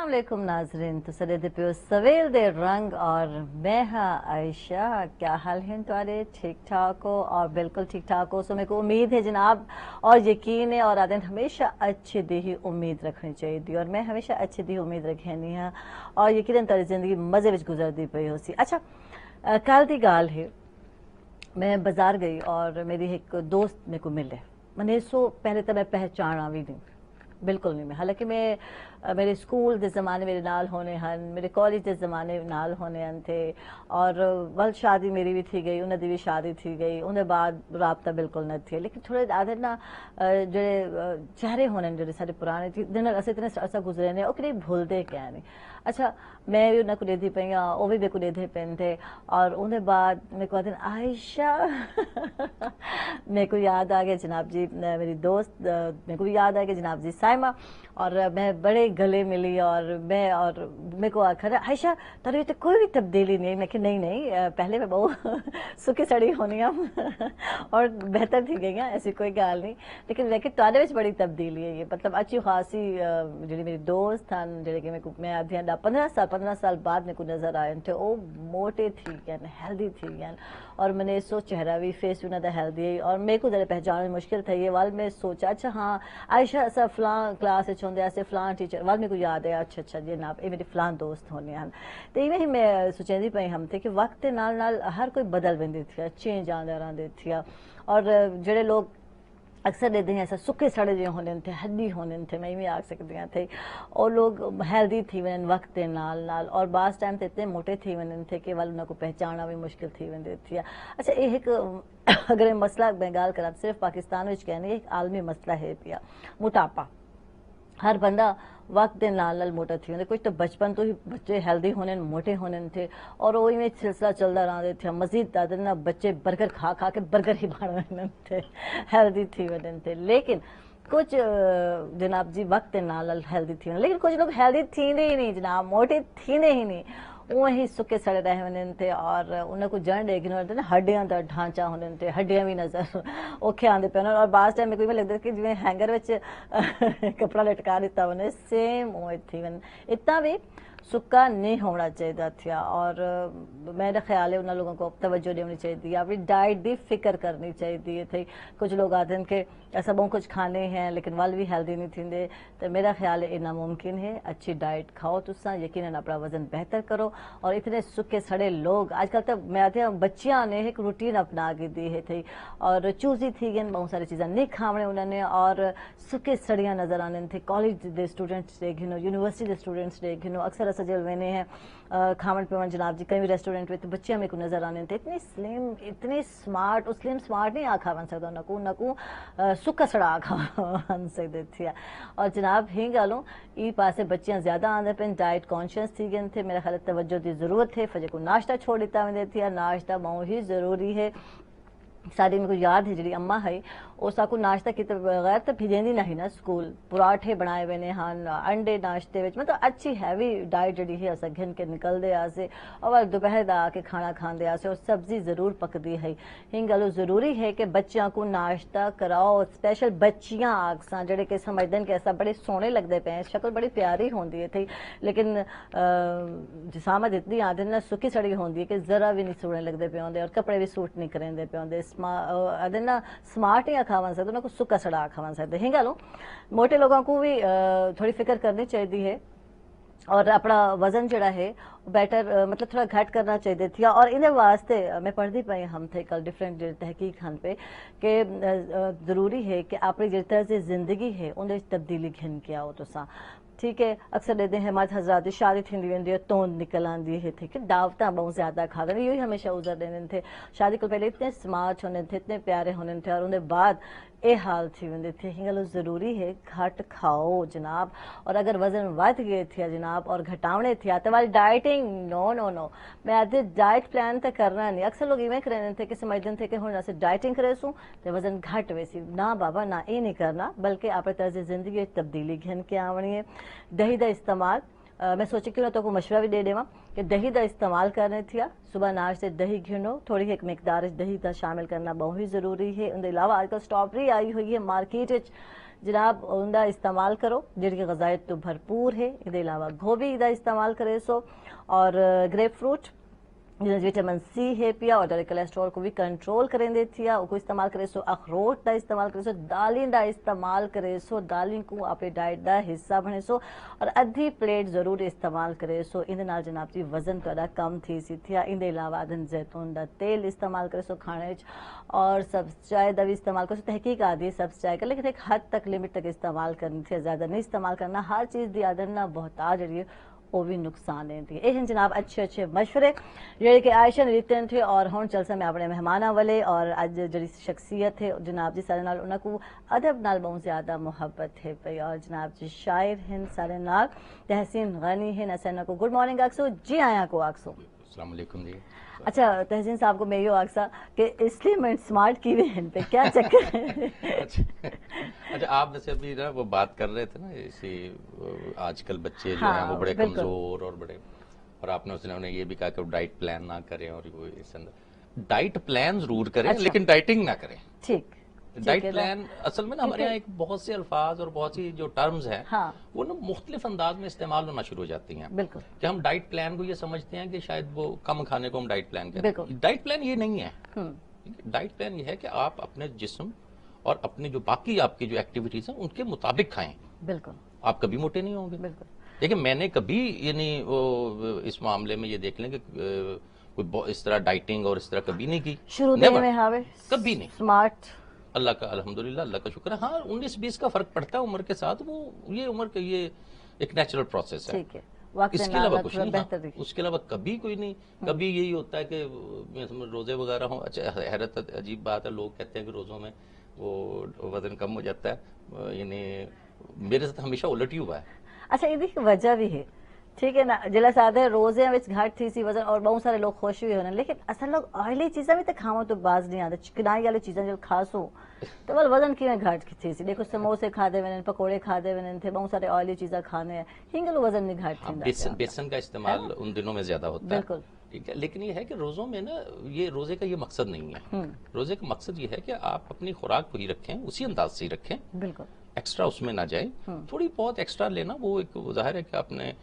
अस्सलामुअलैकुम नाजरीन तो सदे दे पियो सवेल दे रंग और मैं हाँ आयशा क्या हाल है तुम्हारे ठीक ठाक हो और बिल्कुल ठीक ठाक हो। सो मेरे को उम्मीद है जनाब और यकीन है और आदत हमेशा अच्छी दी ही उम्मीद रखनी चाहिए थी और मैं हमेशा अच्छी दी उम्मीद रखनी है और यकीन तारी जिंदगी मजे विच गुजरती पई हो सी। अच्छा कल दी गाल है मैं बाजार गई और मेरी एक दोस्त मेरे को मिले मैंने सो पहले तो मैं पहचाना भी नहीं बिल्कुल नहीं मैं हालांकि मैं मेरे स्कूल के ज़माने मेरे नाल होने हन मेरे कॉलेज के ज़माने नाल होने हन थे और वल शादी मेरी भी थी गई उन्हें भी शादी थी गई उन्हें बाद राबता बिल्कुल न थी लेकिन थोड़े आधे ना जो चेहरे होने जो सारे पुराने दिन अस इतने असा गुजरे ने कहीं भूलते क्या नहीं। अच्छा मैं भी उन्हें को लेती पई हाँ वो भी मेरे को लेते पे थे और उन्हें बाद मेरे को आते आयशा मेरे को याद आ गया जनाब जी मेरी दोस्त मेरे को भी याद आ गया जनाब जी साइमा और मैं बड़े गले मिली और मेरे को आखिर आयशा तारी तो कोई भी तब्दीली नहीं। मैं कि नहीं पहले मैं बहुत सुखी सड़ी होनी हूँ और बेहतर थी गई हैं ऐसी कोई गाल नहीं लेकिन लेकिन तारे में बड़ी तब्दीली है ये मतलब अच्छी खासी जी मेरी दोस्त हन जे मैं आधी 15 साल बाद मेरे को नजर आए थे वो मोटे थी गए हेल्दी थी गए और मैंने सो चेहरा भी फेस भी उन्होंने हेल्दी है और मेरे को जरा पहचान मुश्किल था ये वाल मैं सोचा अच्छा हाँ आयशा ऐसा फलां क्लास होंगे ऐसे फलां टीचर वाल मेरे को याद है अच्छा अच्छा जी ना ये मेरी फलां दोस्त होने हैं तो इवें ही मैं सोचेंदी पई हम थे कि वक्त के नाल नाल हर कोई बदल वेंदी थी चेंज आंदा रहंदे थी और जेडे लोग अक्सर देते हैं ऐसा सुखे सड़े जो होने थे हड्डी होने थे मैं भी आ सकती थे और लोग हेल्दी थी वन वक्त के नाल नाल और बास टाइम ते इतने मोटे थी वन थे कि वाल उनको पहचाना भी मुश्किल थी वेंदी थी। अच्छा ये एक अगर मसला मैं गाल करा सिर्फ पाकिस्तान में कहने एक आलमी मसला है पिया मोटापा हर बंदा वक्त के नाल नाल मोटा थी वेंदे कुछ तो बचपन तो ही बच्चे हेल्दी होने मोटे होने थे और वही में सिलसिला चलता रहते थे मजीद दादा ना बच्चे बर्गर खा खा के बर्गर ही बन थे हेल्दी थी वने थे लेकिन कुछ जनाब जी वक्त के नाल नाल हेल्दी थी लेकिन कुछ लोग हेल्दी थींदे ही नहीं जनाब मोटे थींदे ही नहीं वही सुके सड़े रहे वञनि थे और उनको जण ॾेखिनो होते ना हड्डियां का ढांचा होने थे हड्डियां भी नजर औखे आते पे और बास टाइम मेरे को लगता कि जिवें हैंगर विच कपड़ा लटका दिता वने सेम उहे थी वन इतना भी सुक्का नहीं होना चाहिए था और मेरा ख्याल है उन लोगों को तवज्जो देनी चाहिए अपनी डाइट की फिक्र करनी चाहिए थी। कुछ लोग आते हैं कि ऐसा बहुत कुछ खाने हैं लेकिन वाल भी हेल्दी नहीं थींदे तो मेरा ख्याल है इतना मुमकिन है अच्छी डाइट खाओ तुसा यकीनन अपना वजन बेहतर करो और इतने सुखे सड़े लोग आजकल तो मैं आते हैं बच्चियां ने एक रूटीन अपना के दी है थी और चूजी थी गई बहुत सारी चीज़ें नहीं खावने उन्होंने और सुखे सड़ियाँ नजर आने थे कॉलेज के स्टूडेंट्स देखिनो यूनिवर्सिटी के स्टूडेंट्स देखिनो अक्सर सजल वेने हैं खावन पीवन जनाब जी कई रेस्टोरेंट में तो बच्चे मेरे को नजर आने थे इतनी स्लिम इतनी स्मार्ट उस स्लिम स्मार्ट नहीं आखा बन सकता नकू सुक्का सड़ा आखा बन सकते थे और जनाब ही गालों ई पासे बच्चियां ज्यादा आंदे पे डाइट कॉन्शियस थी गए थे मेरा ख्याल तवज्जो की जरूरत है फजे को नाश्ता छोड़ देता वेंदे थी नाश्ता बहुत ही जरूरी है सारी मेरे को याद है जी अम्मा है उस को नाश्ता की बगैर तो भेजेंदी नहीं ना स्कूल पराठे बनाए हुए ने हाँ अंडे नाश्ते में मतलब अच्छी हैवी डाइट जी है अस घिन के निकलते आसे और दोपहर का आके खाना खाते आसे और सब्जी जरूर पकती है हिंग गलो जरूरी है कि बच्चों को नाश्ता कराओ स्पेशल बच्चियां आगसा जड़े के समझते हैं कि ऐसा बड़े सोहने लगते पे हैं शक्ल बड़ी प्यारी होती है थी लेकिन जिसामत इतनी आदत ना सुखी सड़ी होती है कि जरा भी नहीं सोहने लगते पे होंगे और कपड़े भी सूट नहीं करेंगे पे होंगे आदत ना स्मार्ट ही खावन सकते उनको सुक्का सड़ा खावन सकते हैं गालो मोटे लोगों को भी थोड़ी फिक्र करनी चाहिए है और अपना वजन जड़ा है बेटर मतलब थोड़ा घट करना चाहिए थी और इन वास्ते मैं पढ़ती पाई हम थे कल डिफरेंट तहकीक हन पे कि ज़रूरी है कि अपनी जिस तरह से ज़िंदगी है उन तब्दीली घिन के आओ तो ठीक है अक्सर देते हैं हमारे हजरात शादी थी वेंदी तोंद निकल आंदी है ठीक है दावत बहुत ज्यादा खा गए यही हमेशा उजर देने थे शादी को पहले इतने स्मार्ट होने थे इतने प्यारे होने थे और उनके बाद ये हाल थी वेंदे थे हिंगलो जरूरी है घट खाओ जनाब और अगर वजन वध गए थे जनाब और घटावने थे तो वाली डाइटिंग नो नो नो मैं आधे डाइट प्लान तो करना नहीं अक्सर लोग इवें करें थे कि समझते थे कि हूँ ऐसे डाइटिंग करे सू तो वजन घट वैसी ना बाबा ना ये नहीं करना बल्कि अपने तर्ज जिंदगी तब्दीली घिन के आवनी है दही का इस्तेमाल मैं सोची क्यों ना तो को मशवरा भी दे देवा कि दही का इस्तेमाल करने थिया सुबह नाश्ते दही घिनो थोड़ी एक मिकदार दही का शामिल करना बहुत ही ज़रूरी है। उनके अलावा आजकल स्ट्रॉबेरी आई हुई है मार्केट जनाब उनका इस्तेमाल करो जिनकी गजाइत तो भरपूर है। इसके अलावा गोभी का इस्तेमाल करे सो और ग्रेप फ्रूट विटामिन सी है पिया और डायरेक्ट कोलेस्ट्रॉल को भी कंट्रोल करें दे थिया को इस्तेमाल करे सो अखरोट का इस्तेमाल करे सो दालें का इस्तेमाल करे सो दालें को अपने डाइट का हिस्सा बने सो और अद्धी प्लेट जरूर इस्तेमाल करे सो इन नाल जनाब जी वजन थोड़ा कम थी सी थिया। इन अलावा अदन जैतून का तेल इस्तेमाल करे सो खाने और सब्ज़ चाय का भी इस्तेमाल करे सो तहकीक आदि सब्ज़ चाय का लेकिन एक हद तक लिमिट तक इस्तेमाल करनी थी ज़्यादा नहीं इस्तेमाल करना। हर चीज़ की आदत ना बहुताज जी वो भी नुकसान देती है। ये जनाब अच्छे अच्छे मशवरे जेडे कि आयशा ने दिते थे और हुण चलसा मैं अपने मेहमाना वाले और अज जी शख्सियत है जनाब जी सारे नाल उनको अदब नाल बहुत ज़्यादा मुहब्बत है पई और जनाब जी शायर हैं सारे नाल तहसीन गनी है नसैना को गुड मॉर्निंग आखसो जी आया को आखसो अस्सलाम वालेकुम जी। अच्छा तहसीन साहब को मैं यो आखसा कि इसलिए मैं स्मार्ट की हुए हैं पे क्या चक्कर है? अच्छा आप वैसे अभी ना वो बात कर रहे थे ना इसी आजकल बच्चे जो हैं वो बड़े कमजोर और बड़े और आपने उसने ये भी कहा कि वो डाइट प्लान ना करें और वो इस अंदर डाइट प्लान जरूर करें लेकिन डाइटिंग ना करें। ठीक डाइट प्लान असल में ना हमारे यहाँ एक बहुत से अल्फाज और बहुत सी जो टर्म्स हैं हाँ। वो ना मुख्तलिफ अंदाज में इस्तेमाल होना शुरू हो जाती हैं। बिल्कुल कि हम डाइट प्लान को ये समझते हैं कि शायद वो कम खाने को हम डाइट प्लान कहते हैं। डाइट प्लान ये नहीं है। डाइट प्लान ये है कि आप अपने जिस्म और अपने जो बाकी आपकी जो एक्टिविटीज हैं उनके मुताबिक खाएं। बिल्कुल आप कभी मोटे नहीं होंगे। बिल्कुल देखिए मैंने कभी यानी इस मामले में ये देख लें कि कोई इस तरह डाइटिंग और इस तरह कभी नहीं की शुरू में हावे कभी नहीं। स्मार्ट अल्लाह का अल्हम्दुलिल्लाह अल्लाह का शुक्र है। हाँ 19-20 का फर्क पड़ता है उम्र के साथ वो ये उम्र का ये एक नेचुरल प्रोसेस है। ठीक है इसके अलावा कुछ नहीं। हाँ, उसके अलावा कभी कोई नहीं कभी यही होता है कि मैं समझ रोजे वगैरह हो। अच्छा हैरत अजीब बात है लोग कहते हैं कि रोजों में वो वजन कम हो जाता है यानी मेरे साथ हमेशा उलट ही हुआ है। अच्छा ये वजह भी है ठीक है ना जिला सादे रोजे घट थी सी वजन और बहुत सारे लोग खुश भी होने लेकिन असल लोग ऑयली चीज़ा भी तो खाओ तो बाज नहीं आते चिकनाई वाली चीज़ा जो खासो तो बल वजन कि घट थी सी देखो समोसे खाते वे पकौड़े खाते वे थे बहुत सारे ऑयली चीज़ा खाने हैं हिंगल वजन नहीं घट थी। बेसन का इस्तेमाल उन दिनों में ज्यादा होता है। बिल्कुल ठीक है लेकिन ये है कि रोजों में ना ये रोजे का ये मकसद नहीं है। रोजे का मकसद ये है कि आप अपनी खुराक पूरी रखें उसी अंदाज से रखें। बिल्कुल एक्स्ट्रा उसमें ना जाए। थोड़ी बहुत एक्स्ट्रा लेना वो एक जाहिर है कि आपने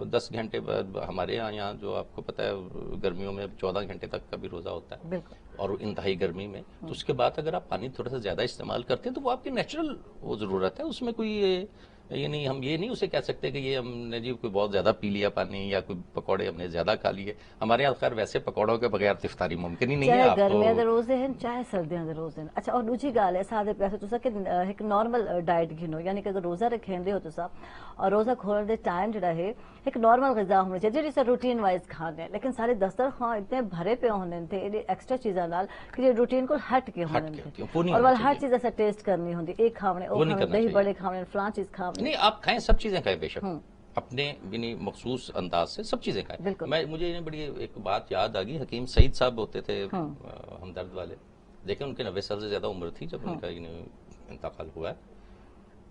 10 घंटे बाद हमारे यहाँ जो आपको पता है गर्मियों में 14 घंटे तक का भी रोजा होता है और इंतहाई गर्मी में तो उसके बाद अगर आप पानी थोड़ा सा ज्यादा इस्तेमाल करते हैं तो वो आपकी नेचुरल वो जरूरत है। उसमें कोई ये नहीं हम ये नहीं उसे कह सकते कि ये हमने जी कोई बहुत ज्यादा पी लिया पानी या कोई पकौड़े हमने ज्यादा खा लिए। हमारे यहाँ खैर वैसे पकौड़ों के बगैर इफ्तारी मुमकिन ही नहीं है। चाहे गर्मियां दे रोजे हैं चाहे सर्दियां दे रोजे हैं। अच्छा और दूसरी गाल है सादे पैसे तुसा कि एक नॉर्मल डाइट गिनो यानी कि अगर रोजा रखेंदे हो तुसा और रोजा खोलने दे टाइम जड़ा है एक नॉर्मल ग़िज़ा होनी चाहिए जिसे रूटीन वाइज खाने लेकिन सारे दस्तरखान इतने भरे पे होने थे एक्स्ट्रा चीज़ा नाल कि रूटीन को हट के होने थे और वाल हर चीज़ ऐसा टेस्ट करनी होती एक खावने ओ खावने दही बड़े खावने फलां चीज़ खावने नहीं आप खाएं सब चीजें खाएं बेशक अपने यानी मखसूस अंदाज से सब चीजें खाएं। मैं मुझे बड़ी एक बात याद आ गई हकीम सईद साहब होते थे हमदर्द वाले देखें उनके 90 साल से ज्यादा उम्र थी जब उनका इंतकाल हुआ है।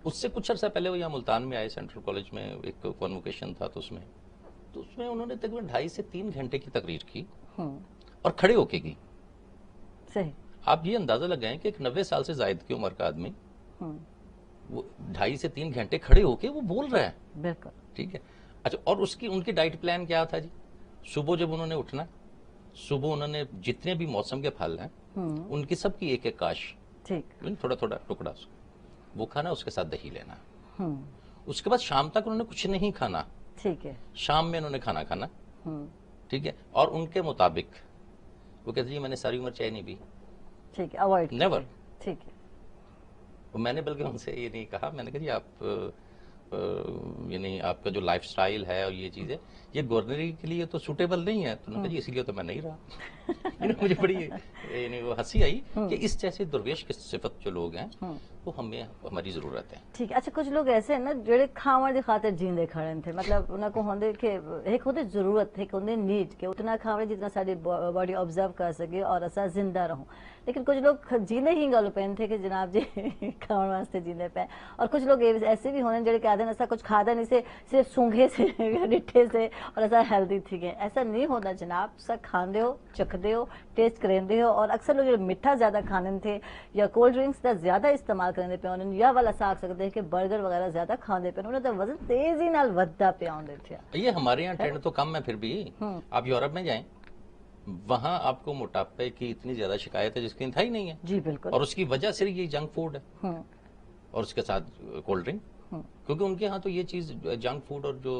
उससे कुछ अर्सा पहले वो यहाँ मुल्तान में आए सेंट्रल कॉलेज में एक कॉन्वोकेशन था तो उसमें उन्होंने तकरीबन 2.5 से 3 घंटे की तकरीर की और खड़े होके की। सही आप ये अंदाजा लगाएं कि एक 90 साल से जायद की उम्र का आदमी वो 2.5 से 3 घंटे खड़े होके वो बोल रहा है। बिल्कुल ठीक है। अच्छा और उनकी डाइट प्लान क्या था जी? सुबह जब उन्होंने उठना सुबह उन्होंने जितने भी मौसम के फल हैं उनकी सबकी एक एक काश ठीक थोड़ा थोड़ा टुकड़ा वो खाना उसके साथ दही लेना। उसके बाद शाम तक उन्होंने कुछ नहीं खाना। ठीक है। शाम में उन्होंने खाना खाना। ठीक है और उनके मुताबिक वो कहते जी मैंने सारी उम्र चाय नहीं पी। ठीक है अवॉइड नेवर। ठीक है। मैंने बल्कि उनसे ये नहीं कहा मैंने कहा जी आप यानी आपका जो लाइफस्टाइल है और ये चीजें ये गवर्नरी के लिए तो सूटेबल नहीं है। तो उन्होंने कहा जी इसीलिए तो मैं नहीं रहा। मुझे बड़ी यानी वो हंसी आई कि इस जैसे दुर्वेश की सिफत जो लोग हैं वो हमें हमारी जरूरत है। ठीक है। अच्छा कुछ लोग ऐसे हैं ना जेड़े खावन की खातिर जींदे खड़े थे मतलब उनको होंदे के एक होते जरूरत है कि होंदे नीड के उतना खावे जितना साडी बॉडी ऑब्जर्व कर सके और असा जिंदा रहूं लेकिन कुछ लोग जीने ही गल पैन थे कि जनाब जी खाने वास्ते जीने पे, और कुछ लोग ऐसे भी होने जो कहते हैं ऐसा कुछ खादा नहीं से सिर्फ सूंघे से या डिठे से और ऐसा हेल्दी थी गए, ऐसा नहीं होता जनाब। सब खाते हो, चखते हो, टेस्ट करेंदे हो। और अक्सर लोग जो मिठा ज़्यादा खाने थे या कोल्ड ड्रिंक्स का ज़्यादा इस्तेमाल करने पे उन्होंने या वाला आख सकते हैं कि बर्गर वगैरह ज़्यादा खाते पे उन्होंने तो वजन तेजी नाल वधदा पे आउंदे थे। ये हमारे यहाँ ट्रेंड तो कम है, फिर भी आप यूरोप में जाएं, वहां आपको मोटापे की इतनी ज्यादा शिकायत है जिसकी इंतहा ही नहीं है। जी बिल्कुल। और उसकी वजह सिर्फ ये जंक फूड है और उसके साथ कोल्ड ड्रिंक, क्योंकि उनके यहाँ तो ये चीज जंक फूड और जो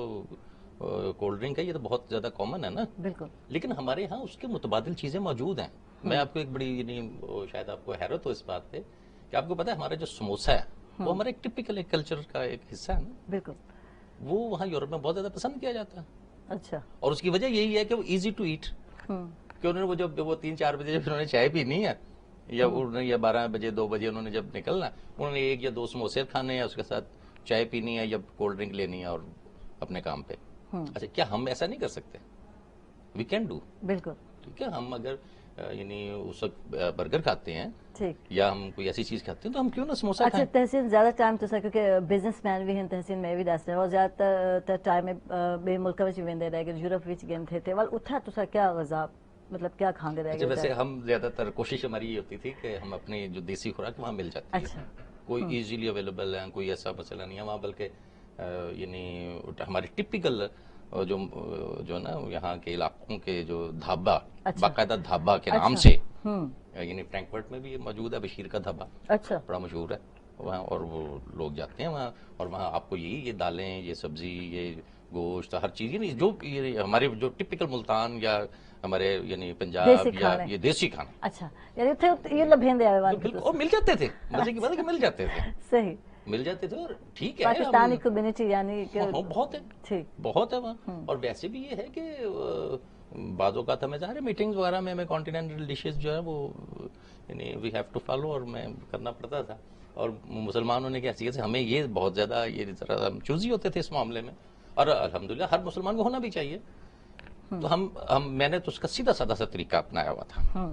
कोल्ड ड्रिंक है ये तो बहुत ज्यादा कॉमन है ना। बिल्कुल। लेकिन हमारे यहाँ उसके मुतबादिल चीजें मौजूद हैं। मैं आपको एक बड़ी शायद आपको हैरत हो इस बात पे कि आपको पता है हमारा जो समोसा है वो हमारा एक टिपिकल एक कल्चर का एक हिस्सा है ना। बिल्कुल। वो वहाँ यूरोप में बहुत ज्यादा पसंद किया जाता है। अच्छा। और उसकी वजह यही है कि वो इजी टू ईट, कि उन्होंने वो जब वो 3-4 बजे जब उन्होंने चाय पीनी है या उन्होंने या 12 बजे 2 बजे उन्होंने जब निकलना, उन्होंने 1 या 2 समोसे खाने हैं, उसके साथ चाय पीनी है या कोल्ड ड्रिंक लेनी है और अपने काम पे। अच्छा, क्या हम ऐसा नहीं कर सकते? We can do. बिल्कुल। ठीक है, हम अगर यानी उस वक्त बर्गर खाते हैं ठीक, या हम कोई ऐसी चीज खाते हैं तो हम क्यों ना समोसा अच्छा खाएं? तहसीन ज्यादा टाइम तो सर क्योंकि बिजनेसमैन भी हैं तहसीन में भी दस रहे और ज्यादातर टाइम में बे मुल्क में वेंदे रह गए, यूरोप विच गए थे वाल उठा तो सर क्या गज़ा मतलब क्या खाते रह अच्छा, गए? वैसे हम ज्यादातर कोशिश हमारी ये होती थी कि हम अपनी जो देसी खुराक वहाँ मिल जाती है। अच्छा। कोई इजीली अवेलेबल है, कोई ऐसा मसला नहीं है वहाँ, बल्कि यानी हमारे टिपिकल जो ना यहाँ के इलाकों के जो ढाबा, बाकायदा ढाबा के नाम से, यानी फ्रैंकफर्ट में भी मौजूद है बशीर का ढाबा। अच्छा। बड़ा मशहूर है वहाँ, और वो लोग जाते हैं वहाँ और वहाँ आपको ये दालें, ये सब्जी, ये गोश्त, हर चीज नहीं जो ये हमारे जो टिपिकल मुल्तान या हमारे यानी पंजाब या ये देसी खाना। अच्छा, यानी उथे ये लभेंदे आवे वाले बिल्कुल, और मिल जाते थे। मजे की बात है कि मिल जाते थे। सही मिल जाते थे। और ठीक है, पाकिस्तानी कम्युनिटी यानी कि बहुत है, ठीक बहुत है वहाँ। और वैसे भी ये है कि बाजों का था, मैं ज़ाहिर है मीटिंग्स वगैरह में हमें कॉन्टिनेंटल डिशेस जो है वो यानी वी हैव टू फॉलो और मैं करना पड़ता था। और मुसलमानों ने क्या हैसियत से हमें ये बहुत ज़्यादा ये ज़रा चूजी होते थे इस मामले में, और अल्हम्दुलिल्लाह हर मुसलमान को होना भी चाहिए। तो हम मैंने तो उसका सीधा साधा सा तरीका अपनाया हुआ था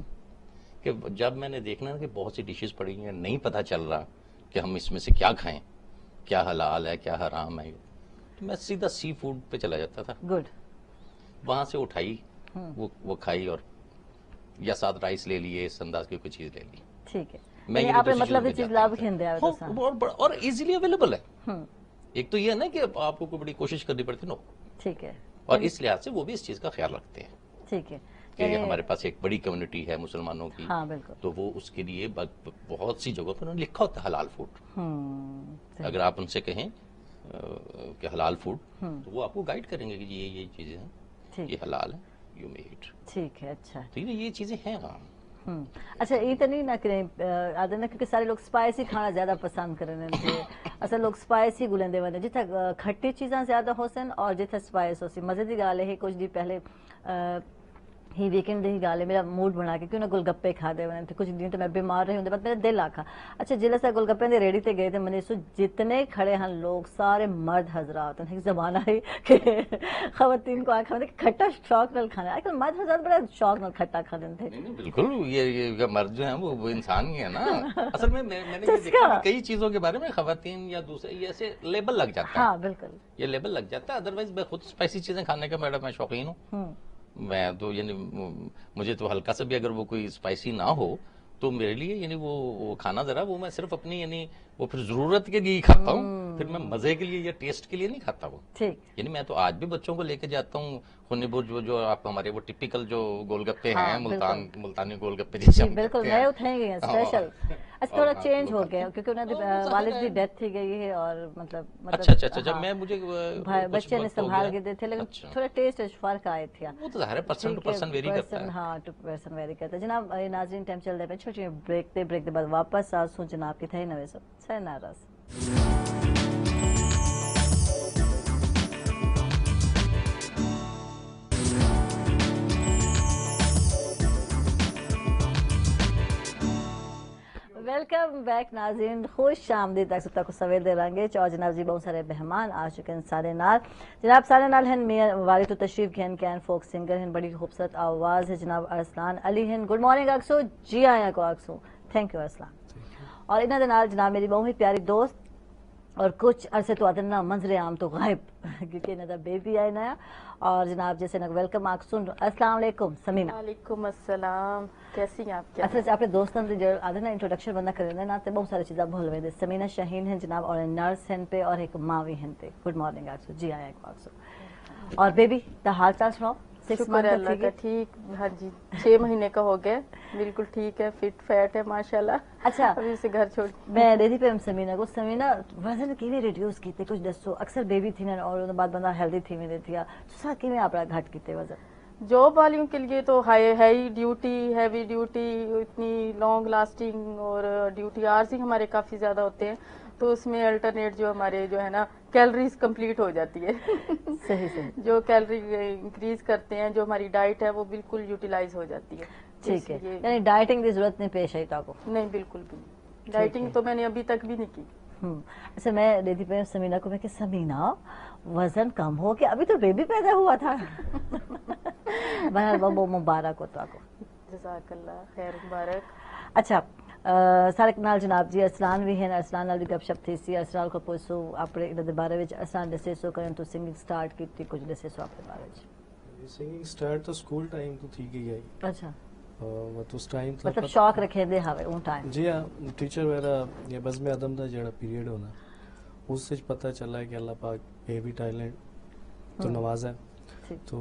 कि जब मैंने देखना कि बहुत सी डिशेस पड़ी हैं, नहीं पता चल रहा कि हम इसमें से क्या खाएं, क्या हलाल है क्या हराम है, तो मैं सीधा सी फूड पे चला जाता था। गुड। वहां से उठाई, वो खाई, और या साथ राइस ले लिए, इस अंदाज की कोई चीज ले ली। ठीक है, मैं ये आपने मतलब ये चीज लाभ खेंदे आवे तो और इजीली अवेलेबल है। एक तो ये है ना कि आपको कोई बड़ी कोशिश करनी पड़ती नो। ठीक है, और इस लिहाज से वो भी इस चीज का ख्याल रखते हैं। ठीक है कि हमारे पास एक बड़ी कम्युनिटी है मुसलमानों की। हाँ बिल्कुल। तो वो उसके लिए बहुत सी जगहों पर उन्होंने लिखा होता है हलाल फूड। अगर आप उनसे कहें कि हलाल फूड, तो वो आपको गाइड करेंगे कि ये चीजें हैं, ये हलाल है, यू मे ईट। ठीक है, अच्छा, तो ये चीजें हैं वहाँ। अच्छा, ये तो नहीं ना करें आदत ना, क्योंकि सारे लोग स्पाइसी खाना ज्यादा पसंद करें थे। असल लोग स्पाइसी गुलेंदे वंदे जिथे खट्टी चीज़ां ज्यादा होसन और जिथे स्पाइस होसी। मजे की गाल है कुछ दिन पहले ही वीकेंड की गाल है, मेरा मूड बना के क्यों ना गोलगप्पे खाते हुए थे। कुछ दिन तो मैं बीमार रही हूँ, मेरा दिल आखा। अच्छा, जिले से गोलगप्पे की रेडी ते गए थे मैंने सो जितने खड़े हैं लोग सारे मर्द हजरात हैं। एक जमाना है कि खवातीन को आखा खट्टा शौक नाल खाना, आजकल मर्द हजरात बड़ा शौक नाल खट्टा खाते थे। नहीं, बिल्कुल, ये मर्द जो है वो इंसान ही है ना। असल में मैंने ये देखा कई चीजों के बारे में खवातीन या दूसरे ये ऐसे लेबल लग जाता है। हाँ बिल्कुल, ये लेबल लग जाता है। अदरवाइज मैं खुद स्पाइसी चीजें खाने का मैं शौकीन हूँ। मैं तो यानी मुझे तो हल्का सा भी अगर वो कोई स्पाइसी ना हो तो मेरे लिए यानी वो खाना जरा वो मैं सिर्फ अपनी यानी वो फिर जरूरत के लिए खाता हूँ, फिर मैं मजे के लिए या टेस्ट के लिए नहीं खाता वो। ठीक। यानी मैं तो आज भी बच्चों को लेके जाता हूँ खुनीपुर जो आप हमारे वो टिपिकल जो गोलगप्पे हैं, मुल्तानी गोलगप्पे जैसे हम बिल्कुल नए उठाएंगे स्पेशल। अच्छा, थोड़ा चेंज हो गया क्योंकि उन्होंने वालिद की डेथ थी गई है और मतलब अच्छा जब मैं मुझे बच्चे ने संभाल के दे थे, लेकिन थोड़ा टेस्ट फर्क आए थे। वो तो ज़ाहिर पर्सन टू पर्सन वेरी करता है। हाँ, टू पर्सन वेरी करता है। जनाब नाज़रीन, टाइम चल रहा है, छोटी ब्रेक के बाद वापस आ सो जनाब के थे नवे सब सह नाराज। वेलकम बैक नाज़रीन, खुश आमदीद तक सबको सवेर दे लांगे और जनाब जी बहुत सारे मेहमान आ चुके हैं सारे नाल। जनाब सारे नाल हैं मियां वाली तो तशरीफ गहन कैन फोक सिंगर हैं, बड़ी खूबसूरत आवाज़ है जनाब अरसलान अली हैं। गुड मॉर्निंग अक्सू, जी आया को अक्सू, थैंक यू अरसलान। और इन्होंने नाल जनाब मेरी बहुत ही प्यारी दोस्त और कुछ अरसे तो आदन ना मंजरे आम तो गायब क्योंकि इन्होंने बेबी आए नया। और जनाब जैसे ना वेलकम आक्सुन, अस्सलाम वालेकुम समीना। वालेकुम अस्सलाम, कैसी हैं आप? क्या अच्छा अपने दोस्तों से जो आदे ना इंट्रोडक्शन बंदा करे ना तो बहुत सारी चीज़ें भूल गए। समीना शाहीन है जनाब और नर्स हैं पे और एक माँ भी हैं पे। गुड मॉर्निंग आक्सु, जी आया आक्सु। और बेबी दा हाल चाल सुनाओ? शुक्र है अल्लाह का, ठीक। हाँ जी 6 महीने का हो गया, बिल्कुल ठीक है, फिट फैट है माशाल्लाह। अच्छा अभी से घर छोड़ मैं देती पे समीना को, समीना वजन किवें रिड्यूस कीते कुछ दसो? अक्सर बेबी थी ना और उसके बाद बंदा हेल्दी थी में देती है तुसा किवें आपड़ा घट कीते वजन? जॉब वालियों के लिए तो हाई ड्यूटी, हैवी ड्यूटी, इतनी लॉन्ग लास्टिंग और ड्यूटी आवर्स ही हमारे काफी ज्यादा होते हैं, तो उसमें अल्टरनेट जो हमारे जो है ना कैलोरीज कंप्लीट हो जाती है। सही सही जो कैलोरी इंक्रीज करते हैं, जो हमारी डाइट है वो बिल्कुल यूटिलाइज हो जाती है। ठीक है, यानी डाइटिंग की जरूरत नहीं पेश आई ताको? नहीं बिल्कुल भी नहीं, डाइटिंग तो मैंने अभी तक भी नहीं की। अच्छा मैं देती पे समीना को, मैं कि समीना वजन कम हो गया, अभी तो बेबी पैदा हुआ था। बहरहाल बहुत मुबारक हो ताको, जज़ाकल्लाह खैर मुबारक। अच्छा सारे नाल जनाब जी अरसलान भी हैं, अरसलान नाल भी गपशप थी सी। अरसलान को पुछो अपने इनके बारे में, अरसलान दसे सो करें तो सिंगिंग स्टार्ट की कुछ दसे सो अपने बारे में? सिंगिंग स्टार्ट तो स्कूल टाइम तो थी ही गई। अच्छा तो उस टाइम मतलब शौक रखे दे हवे उन टाइम? जी हाँ, टीचर वगैरह ये बज़्म अदम का जड़ा पीरियड होना उससे पता चला है कि अल्लाह पाक ये भी टैलेंट तो नवाजा है। तो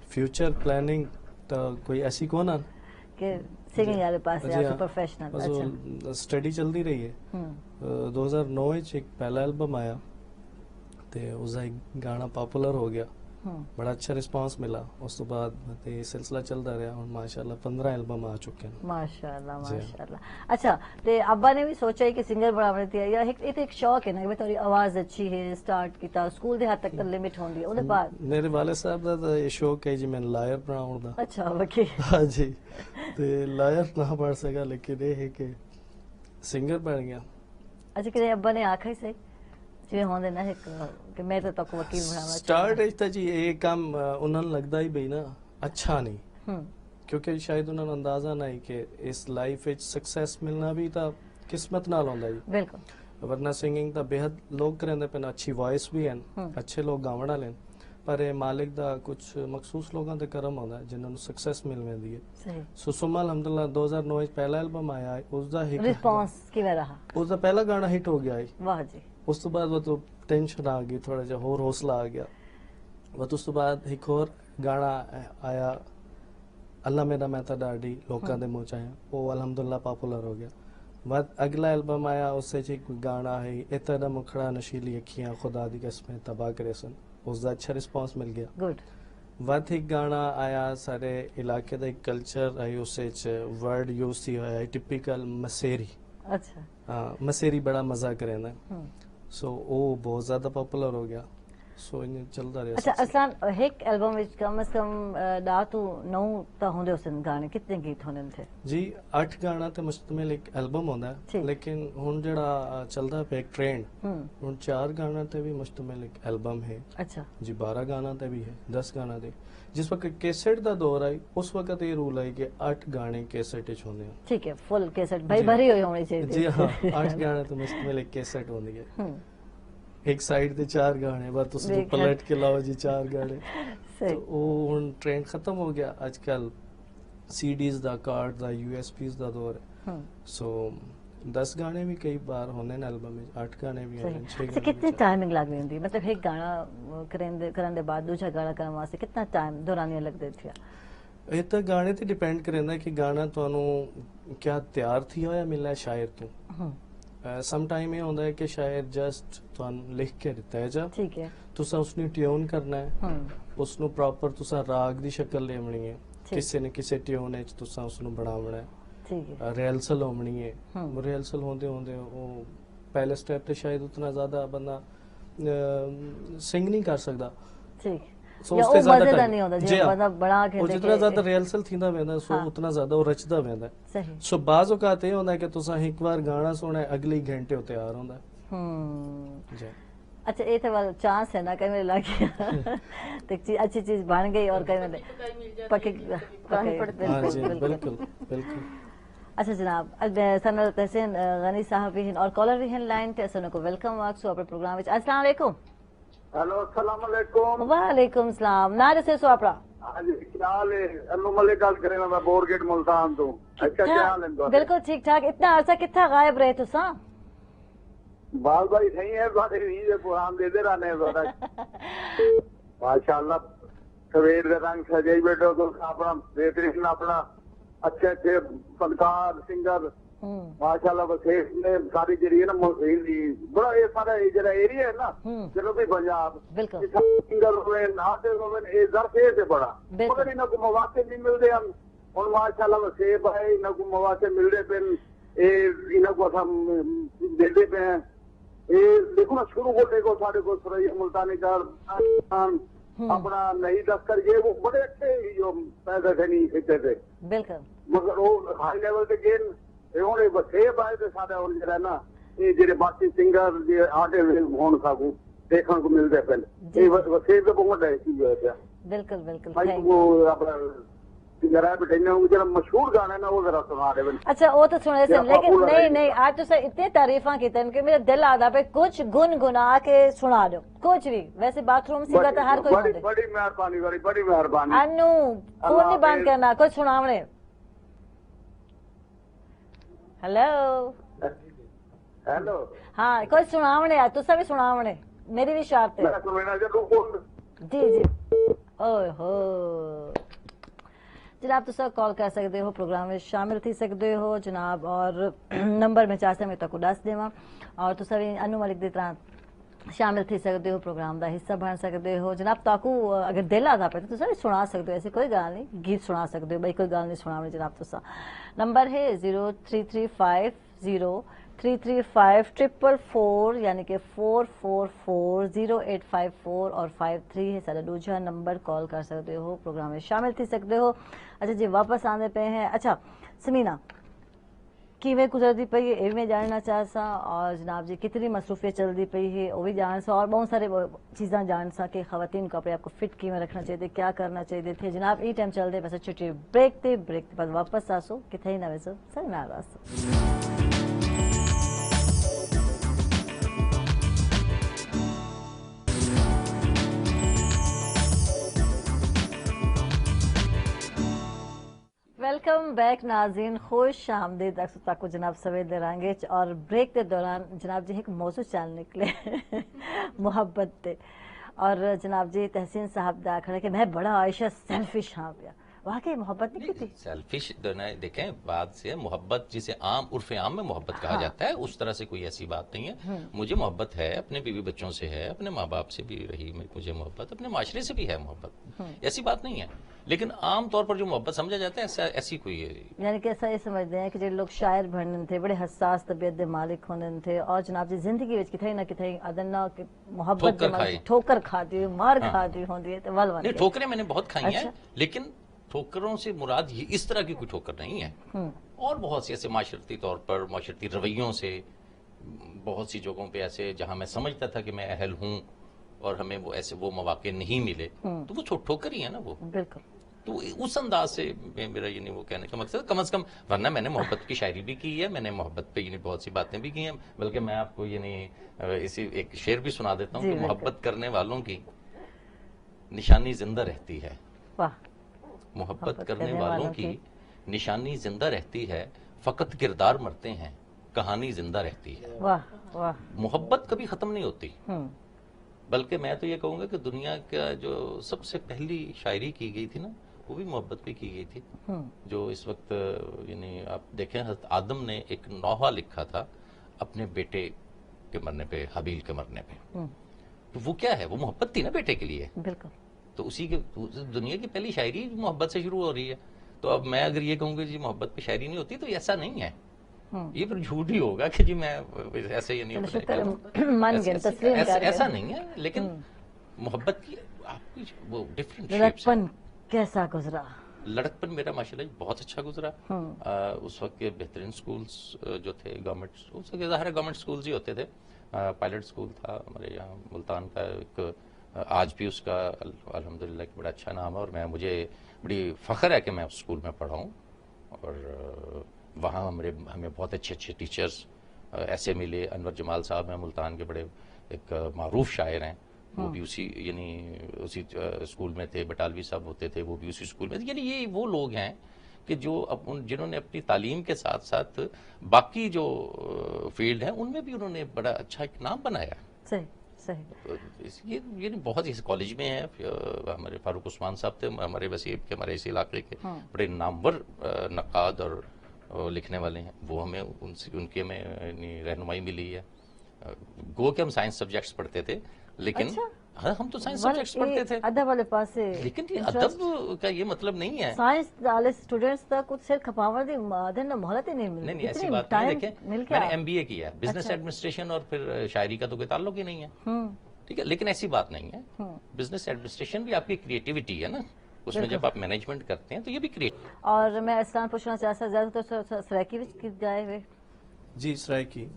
फ्यूचर प्लानिंग तो कोई ऐसी कौन है कि सिंगिंग वाले पास है आपका प्रोफेशनल? अच्छा स्टडी चलती रही है। 2009 में एक पहला एल्बम आया ते उसका एक गाना पॉपुलर हो गया, बड़ा अच्छा रिस्पांस मिला। उस तो बाद ये सिलसिला चलता रहा और माशाल्लाह 15 एल्बम आ चुके हैं। माशाल्लाह माशाल्लाह। अच्छा ते अब्बा ने भी सोचा है कि सिंगर बनाने थी या एक शौक है ना कि थोड़ी आवाज अच्छी है, स्टार्ट किया स्कूल दे हद तक तो लिमिट होंदी है ਉਹਦੇ बाद? मेरे वाले साहब ਦਾ ਤਾਂ ਇਹ ਸ਼ੌਕ ਹੈ ਜੀ ਮੈਨੂੰ ਲਾਇਰ ਬਣਾਉਣ ਦਾ। अच्छा वकील? हाँ जी, ਤੇ ਲਾਇਰ ਨਾ ਬਣ ਸका लेकिन ਇਹ ਹੈ ਕਿ सिंगर बन गया। अच्छा कि अब्बा ने आखा ही सही ਜਿਵੇਂ ਹੁੰਦੇ ਨਾ ਇੱਕ ਕਿ ਮੈਂ ਤਾਂ ਤੱਕ ਵਕੀਲ ਬਣਾਉਣਾ ਸਟਾਰਟ ਵਿੱਚ ਤਾਂ ਜੀ ਇਹ ਕੰਮ ਉਹਨਾਂ ਨੂੰ ਲੱਗਦਾ ਹੀ ਬਈ ਨਾ ਅੱਛਾ ਨਹੀਂ, ਕਿਉਂਕਿ ਸ਼ਾਇਦ ਉਹਨਾਂ ਨੂੰ ਅੰਦਾਜ਼ਾ ਨਹੀਂ ਕਿ ਇਸ ਲਾਈਫ ਵਿੱਚ ਸਕਸੈਸ ਮਿਲਣਾ ਵੀ ਤਾਂ ਕਿਸਮਤ ਨਾਲ ਹੁੰਦਾ ਜੀ। ਬਿਲਕੁਲ, ਵਰਨਾ ਸਿੰਗਿੰਗ ਤਾਂ ਬੇहद ਲੋਕ ਕਰਿੰਦੇ ਪੈਣ, ਅੱਛੀ ਵੌਇਸ ਵੀ ਹਨ, ਅੱਛੇ ਲੋਕ ਗਾਵਣ ਵਾਲੇ ਨੇ, ਪਰ ਇਹ ਮਾਲਿਕ ਦਾ ਕੁਝ ਮਖਸੂਸ ਲੋਕਾਂ ਤੇ ਕਰਮ ਹੁੰਦਾ ਜਿਨ੍ਹਾਂ ਨੂੰ ਸਕਸੈਸ ਮਿਲ ਜਾਂਦੀ ਹੈ। ਸਹੀ। ਸੋ ਸੁਮਾ ਅਲਹਮਦੁਲਿਲਾ 2009 ਵਿੱਚ ਪਹਿਲਾ ਐਲਬਮ ਆਇਆ, ਉਸ ਦਾ ਹਿੱਟ ਰਿਸਪੌਂਸ ਕਿਵੇਂ ਰਹਾ? ਉਸ ਦਾ ਪਹਿਲਾ ਗਾਣਾ ਹਿੱਟ ਹੋ ਗਿਆ ਹੈ। ਵਾਹ ਜੀ। ਉਸ ਤੋਂ ਬਾਅਦ ਉਹ ਟੈਨਸ਼ਨ ਆ ਗਈ, ਥੋੜਾ ਜਿਹਾ ਹੋਰ ਹੌਸਲਾ ਆ ਗਿਆ। ਉਸ ਤੋਂ ਬਾਅਦ ਇੱਕ ਹੋਰ ਗਾਣਾ ਆਇਆ ਅੱਲਾ ਮੇਰਾ ਮੈਂ ਤਾਂ ਡਾਡੀ, ਲੋਕਾਂ ਦੇ ਮੂੰਹ ਚ ਆਇਆ, ਉਹ ਅਲਹਮਦੁਲਿਲਾ ਪਪੂਲਰ ਹੋ ਗਿਆ। ਬਾਅਦ ਅਗਲਾ ਐਲਬਮ ਆਇਆ, ਉਸੇ ਚ ਇੱਕ ਗਾਣਾ ਹੈ ਇਤਨਾ ਦਾ ਮੁਖੜਾ ਨਸ਼ੀਲੀ ਅੱਖੀਆਂ ਖੁਦਾ ਦੀ ਕਸਮ ਤਬਾਹ ਕਰੇ ਸਨ, ਉਸ ਦਾ ਅੱਛਾ ਰਿਸਪੌਂਸ ਮਿਲ ਗਿਆ। ਗੁੱਡ। ਬਾਅਦ ਇੱਕ ਗਾਣਾ ਆਇਆ ਸਾਡੇ ਇਲਾਕੇ ਦਾ ਇੱਕ ਕਲਚਰ ਹੈ, ਉਸੇ ਚ ਵਰਡ ਯੂਜ਼ ਸੀ ਹੋਇਆ ਟਿਪੀਕਲ ਮਸੇਰੀ। ਅੱਛਾ ਹਾਂ, ਮਸੇਰੀ ਬੜਾ ਮਜ਼ਾ ਕਰੇਂਦਾ। ਸੋ ਉਹ ਬਹੁਤ ਜ਼ਿਆਦਾ ਪਪੂਲਰ ਹੋ ਗਿਆ। ਸੋ ਇਹ ਚੱਲਦਾ ਰਿਹਾ। अच्छा अरसलान एक एल्बम ਵਿੱਚ कम से कम 10 ਤੋਂ 9 ਤਾਂ ਹੁੰਦੇ ਉਸ ਗਾਣੇ, ਕਿੰਨੇ ਗੀਤ ਹੁੰਦੇ ਥੇ ਜੀ? 8 ਗਾਣਾ ਤੇ ਮੁਸ਼ਤਮਿਲ ਇੱਕ ਐਲਬਮ ਹੁੰਦਾ, ਲੇਕਿਨ ਹੁਣ ਜਿਹੜਾ ਚੱਲਦਾ ਪਿਆ ਇੱਕ ਟ੍ਰੈਂਡ, ਹੁਣ 4 ਗਾਣਾ ਤੇ ਵੀ ਮੁਸ਼ਤਮਿਲ ਇੱਕ ਐਲਬਮ ਹੈ। ਅੱਛਾ ਜੀ 12 ਗਾਣਾ ਤੇ ਵੀ ਹੈ, 10 ਗਾਣਾ ਦੇ। ਜਿਸ ਵਕਤ ਕੈਸੇਟ ਦਾ ਦੌਰ ਆਈ ਉਸ ਵਕਤ ਇਹ ਰੂਲ ਆਈ ਕਿ 8 ਗਾਣੇ ਕੈਸੇਟ ਵਿੱਚ ਹੁੰਦੇ ਹਨ। ਠੀਕ ਹੈ, ਫੁੱਲ ਕੈਸੇਟ ਭਾਈ ਭਰੀ ਹੋਈ ਹੋਣੀ ਚਾਹੀਦੀ। ਜੀ ਹਾਂ, 8 ਗਾਣੇ ਤੇ ਮੁਸ਼ਤਮਿਲ ਇੱਕ ਕੈਸੇਟ ਹੁੰਦੀ ਹੈ। ਇੱਕ ਸਾਈਡ ਤੇ 4 ਗਾਣੇ, ਬਸ ਤੁਸੀਂ ਪਲਟ ਕੇ ਲਾਓ ਜੀ 4 ਗਾਣੇ। ਤੇ ਉਹ ਹੁਣ ਟ੍ਰੈਂਡ ਖਤਮ ਹੋ ਗਿਆ। ਅੱਜ ਕੱਲ ਸੀਡੀਜ਼ ਦਾ, ਕਾਰਡ ਦਾ, ਯੂਐਸਪੀਜ਼ ਦਾ ਦੌਰ ਹੈ। ਸੋ 10 ਗਾਣੇ ਵੀ ਕਈ ਬਾਰ ਹੁੰਦੇ ਨੇ ਐਲਬਮ ਵਿੱਚ, 8 ਗਾਣੇ ਵੀ ਹੁੰਦੇ ਨੇ, 6 ਗਾਣੇ। ਕਿੰਨੀ ਟਾਈਮਿੰਗ ਲੱਗਦੀ ਹੁੰਦੀ ਮਤਲਬ ਇੱਕ ਗਾਣਾ ਕਰਨ ਦੇ ਬਾਅਦ ਦੂਜਾ ਗਾਣਾ ਕਰਨ ਵਾਸਤੇ ਕਿੰਨਾ ਟਾਈਮ ਦੌਰਾਨੀਆਂ ਲੱਗਦੇ ਥੀ? ਇਹ ਤਾਂ ਗਾਣੇ ਤੇ ਡਿਪੈਂਡ ਕਰਦਾ ਕਿ ਗਾਣਾ ਤੁਹਾਨੂੰ ਕਿਆ ਤਿਆਰ ਥੀ ਹੋਇਆ ਮਿਲਣਾ ਸ਼ਾਇਰ ਤੋਂ। ਸਮ ਟਾਈਮ ਇਹ ਹੁੰਦਾ ਹੈ ਕਿ ਸ਼ਾਇਰ ਜਸਟ ਤੁਹਾਨੂੰ ਲਿਖ ਕੇ ਦਿੱਤਾ ਹੈ ਜਾਂ ਠੀਕ ਹੈ ਤੁਸੀਂ ਉਸ ਨੂੰ ਟਿਊਨ ਕਰਨਾ ਹੈ, ਉਸ ਨੂੰ ਪ੍ਰੋਪਰ ਤੁਸੀਂ ਰਾਗ ਦੀ ਸ਼ਕਲ ਲੈਣੀ ਹੈ, ਕਿਸੇ ਨੇ ਕਿਸੇ ਟਿਊਨ ਵਿੱਚ ਤੁਸੀਂ ਉਸ ਨੂੰ ਬਣਾਉਣਾ ਹੈ। ਠੀਕ ਹੈ, ਰਿਹਰਸਲ ਹੋਣੀ ਹੈ। ਰਿਹਰਸਲ ਹੁੰਦੇ ਹੁੰਦੇ ਉਹ ਪਹਿਲੇ ਸਟੈਪ ਤੇ ਸ਼ਾਇਦ ਉਤਨਾ ਜ਼ਿਆਦਾ ਬੰਦਾ ਸਿੰਗ ਨਹੀਂ ਕਰ ਸਕਦਾ। ਠੀਕ सोचते ਉਹ ज्यादा ਮਜ਼ੇ ਦਾ टाइम ਨਹੀਂ ਹੁੰਦਾ जी ਜੇ हाँ ਬੰਦਾ ਬਣਾ ਕੇ ਉਹ ਦੇਖੇ। ਜਿतना ਜ਼ਿਆਦਾ ਰਿਹਰਸਲ ਥींदा वेंदा सो हाँ। उतना ਜ਼ਿਆਦਾ ਉਹ ਰਚਦਾ वेंदा ਸਹੀ। ਸੋ ਬਾਜ਼ ਔਕਾਤ ਇਹ ਹੁੰਦਾ ਕਿ ਤੁਸੀਂ ਇੱਕ ਵਾਰ ਗਾਣਾ ਸੁਣਿਆ ਅਗਲੇ ਘੰਟੇ ਉਹ ਤਿਆਰ ਹੁੰਦਾ जी अच्छा ये तो वाला चांस है ना कहीं में लग गया तो एक चीज अच्छी चीज बन गई और कहीं में पक्की हाँ जी बिल्कुल बिल्कुल अच्छा जनाब सनल तहसीन गनी साहब भी हैं और कॉलर भी हैं लाइन पे सनो को वेलकम वाक्स अपने प्रोग्राम में अस्सलाम वालेकुम। हेलो अस्सलाम वालेकुम। वालेकुम सलाम ना से सो अपना हाँ जी क्या हाल है? अनु मलिक गल करें मैं बोरगेट मुल्तान तो अच्छा क्या हाल है? बिल्कुल ठीक ठाक। इतना अरसा कितना गायब रहे तुसा? बाल भाई सही है बात नहीं है पुरान दे दे रहने वाला माशाल्लाह सवेर दे रंग सजाई बैठो तो अपना बेहतरीन अपना अच्छे अच्छे फनकार सिंगर माशाल्लाह बसेस ने सारी जरी है ना मौसीन दी बड़ा ये सारा ये जरा एरिया है ना जनूबी पंजाब बिल्कुल सिंगर होवे नाते होवे ये जरफे से बड़ा मगर इन्हें को मौके नहीं मिलते हम और माशाल्लाह वसेब है इन्हें को मौके मिलते पे इन्हें को हम देते पे हैं ये देखो ना शुरू को देखो सारे को सुरैया मुल्तानी का अपना नहीं दफ्तर ये वो बड़े अच्छे जो पैसे थे नहीं खींचे थे बिल्कुल मगर वो हाई लेवल पे गेन ये वसेब आए थे सारे और जरा ना ये जेरे बाकी सिंगर जे आटे होन साकू देखने को मिलते पहले ये वसेब पे बहुत है चीज है बिल्कुल बिल्कुल भाई वो अपना सिंगर है बेटे ने वो जरा मशहूर गाना है ना वो जरा सुना दे। अच्छा वो तो सुने से लेकिन नहीं नहीं आज तो सर इतने तारीफा की तन कि मेरा दिल आधा पे कुछ गुनगुना के सुना दो कुछ भी वैसे बाथरूम सिंगर तो हर कोई बड़ी बड़ी मेहरबानी बड़ी मेहरबानी अनु फोन नहीं बंद करना कुछ सुनावने। हेलो हेलो हाँ कोई सुनावने यार तुसा भी सुनावने मेरी भी शर्त है मैं सुनना जरूर जी जी ओए हो जनाब तुसा कॉल कर सकते हो प्रोग्राम में शामिल थी सकते हो जनाब और नंबर में चाहे मैं तक दस देव और तुसा भी अनु मलिक की तरह शामिल थी सकते हो प्रोग्राम का हिस्सा बन सकते हो जनाब ताकू अगर दिल आता पे तो तुसा भी सुना सकते हो ऐसी कोई गल नहीं गीत सुना सकते हो भाई कोई गल नहीं सुना जनाब तुसा नंबर है 0335033544 यानी कि 4440854 और 53 है सारा दूसरा नंबर कॉल कर सकते हो प्रोग्राम में शामिल थी सकते हो। अच्छा जी वापस आने पे हैं। अच्छा समीना किवें गुजरती पई है ये जानना चाहसा और जनाब जी कितनी मसरूफियत चलती पई है वो भी जान सा और बहुत सारे चीज़ा जान सा कि खवातीन को अपने आपको फिट किवें रखना चाहिए क्या करना चाहिए थे जनाब ये टाइम चलते वैसे छुट्टी ब्रेक के बाद वापस आसो किथे ना वैसे सर ना आसो। वेलकम बैक नाज़रीन खुश आमदीद तक जनाब सवेद रांगे और ब्रेक के दौरान जनाब जी एक मौजू चल निकले मुहब्बत ते और जनाब जी तहसीन साहब दा खड़े कि मैं बड़ा आयशा सेल्फिश हाँ पिया वाकई मोहब्बत नहीं की सेल्फिश देखें बात से मोहब्बत जिसे आम उर्फ आम में मोहब्बत कहा जाता है उस तरह से कोई ऐसी बात नहीं है। मुझे मोहब्बत है अपने बीवी बच्चों से है अपने माँ बाप से भी रही मुझे मोहब्बत अपने माशरे से भी है मोहब्बत ऐसी बात नहीं है लेकिन आम तौर पर जो मोहब्बत समझा जाता है ऐसी कोई है यानी कि ऐसा ये समझते हैं कि जो लोग शायर बनने थे बड़े हसास तबीयत के मालिक होने थे और जनाब जी जिंदगी में किथे ना किथे अदना कि मोहब्बत ठोकर खाती हुई मार खाती होती है तो वल नहीं ठोकरें मैंने बहुत खाई हैं लेकिन ठोकरों से मुराद ये इस तरह की कोई ठोकर नहीं है और बहुत सी ऐसे माशरती तौर पर माशरती रवैयों से बहुत सी जगहों पे ऐसे जहां मैं समझता था कि मैं अहल हूं और हमें वो ऐसे वो मौके नहीं मिले तो वो ठोकर ही है ना वो बिल्कुल। तो उस अंदाज से मेरा ये नहीं वो कहने का मकसद कम से कम वरना मैंने मोहब्बत की शायरी भी की है मैंने मोहब्बत पे ये बहुत सी बातें भी की हैं बल्कि मैं आपको ये नहीं इसी एक शेर भी सुना देता हूँ कि मोहब्बत करने वालों की निशानी जिंदा रहती है मोहब्बत करने वालों की निशानी जिंदा रहती है फकत किरदार मरते हैं कहानी जिंदा रहती है। वाह वाह मोहब्बत कभी खत्म नहीं होती बल्कि मैं तो ये कहूंगा कि दुनिया का जो सबसे पहली शायरी की गई थी ना वो भी मोहब्बत पे की गई थी जो इस वक्त यानी आप देखें हज़रत आदम ने एक नौहा लिखा था अपने बेटे के मरने पे हबील के मरने पे तो वो क्या है वो मोहब्बत थी ना बेटे के लिए बिल्कुल तो उसी के दुनिया की पहली शायरी मोहब्बत से शुरू हो रही है। तो अब मैं अगर ये कहूँगा जी मोहब्बत पे शायरी नहीं होती तो ऐसा नहीं है ये फिर झूठ ही होगा कि जी मैं ऐसे ये नहीं ऐसा नहीं है लेकिन मोहब्बत की आपकी वो डिफरेंट शेप्स लड़कपन कैसा गुजरा? लड़कपन मेरा माशाल्लाह बहुत अच्छा गुजरा। उस वक्त के बेहतरीन स्कूल्स जो थे गवर्नमेंट स्कूल्स, ज़ाहिर है गवर्नमेंट स्कूल्स ही होते थे। पायलट स्कूल था हमारे यहाँ मुल्तान का, एक आज भी उसका अल्हम्दुलिल्लाह कि बड़ा अच्छा नाम है, और मुझे बड़ी फ़ख्र है कि मैं उस स्कूल में पढ़ा हूँ। और वहाँ हमें बहुत अच्छे अच्छे टीचर्स ऐसे मिले। अनवर जमाल साहब हैं मुल्तान के, बड़े एक मारूफ शायर हैं, वो भी उसी उसी स्कूल में थे। बटालवी साहब होते थे, वो भी उसी स्कूल में थे। यानी ये वो लोग हैं कि जो जिन्होंने अपनी तालीम के साथ साथ बाकी जो फील्ड है उनमें भी उन्होंने बड़ा अच्छा एक नाम बनाया। सही सही। ये बहुत इस कॉलेज में है। हमारे फारूक उस्मान साहब थे हमारे वसीब के, हमारे इस इलाके के बड़े नामवर नक़ाद और लिखने वाले हैं। वो हमें उनके में रहनुमाई मिली है। गो के हम साइंस सब्जेक्ट्स पढ़ते थे, लेकिन हाँ हम तो साइंस सब्जेक्ट्स पढ़ते थे अदब वाले पास से, लेकिन ये अदब का ये मतलब नहीं है। साइंस वाले स्टूडेंट्स तक कुछ सिर खपावर दी मादन मोहलत ही नहीं मिलती। नहीं ऐसी बात नहीं। देखें मैंने एमबीए किया है, बिजनेस एडमिनिस्ट्रेशन और फिर शायरी का तो कोई ताल्लुक ही नहीं है, ठीक है, लेकिन ऐसी बात नहीं है। बिजनेस एडमिनिस्ट्रेशन भी आपकी क्रिएटिविटी है ना, उसमें जब आप मैनेजमेंट करते हैं तो ये भी क्रिएटिव। और मैं इस्लाम पूछना चाहता ज्यादातर सराइकी विच जाए हुए जी, सराइकी,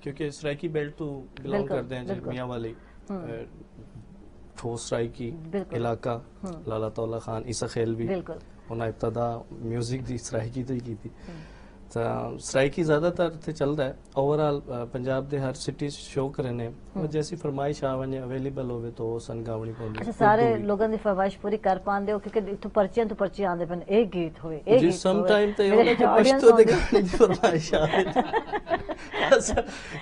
क्योंकि सराइकी बेल्ट तो बिलोंग करते हैं जी मियां वाली ठोस सराइकी इलाका, लाला तौला खान, ईसा खेलवी, उन्हें इब्तदा म्यूजिक दी सराइकी तो ही की थी। सराइकी ज्यादातर थे चलता है ओवरऑल पंजाब दे हर सिटी शो करने और जैसी फरमाइश आवे अवेलेबल होवे तो सन गावनी पौंदी। अच्छा, सारे लोगों दी फरमाइश पूरी कर पांदे हो? क्योंकि इतो पर्चियां आंदे पन एक गीत होवे, एक जी गीत सम टाइम ते मेरे जो पश्तो दे गाने दी फरमाइश आवे,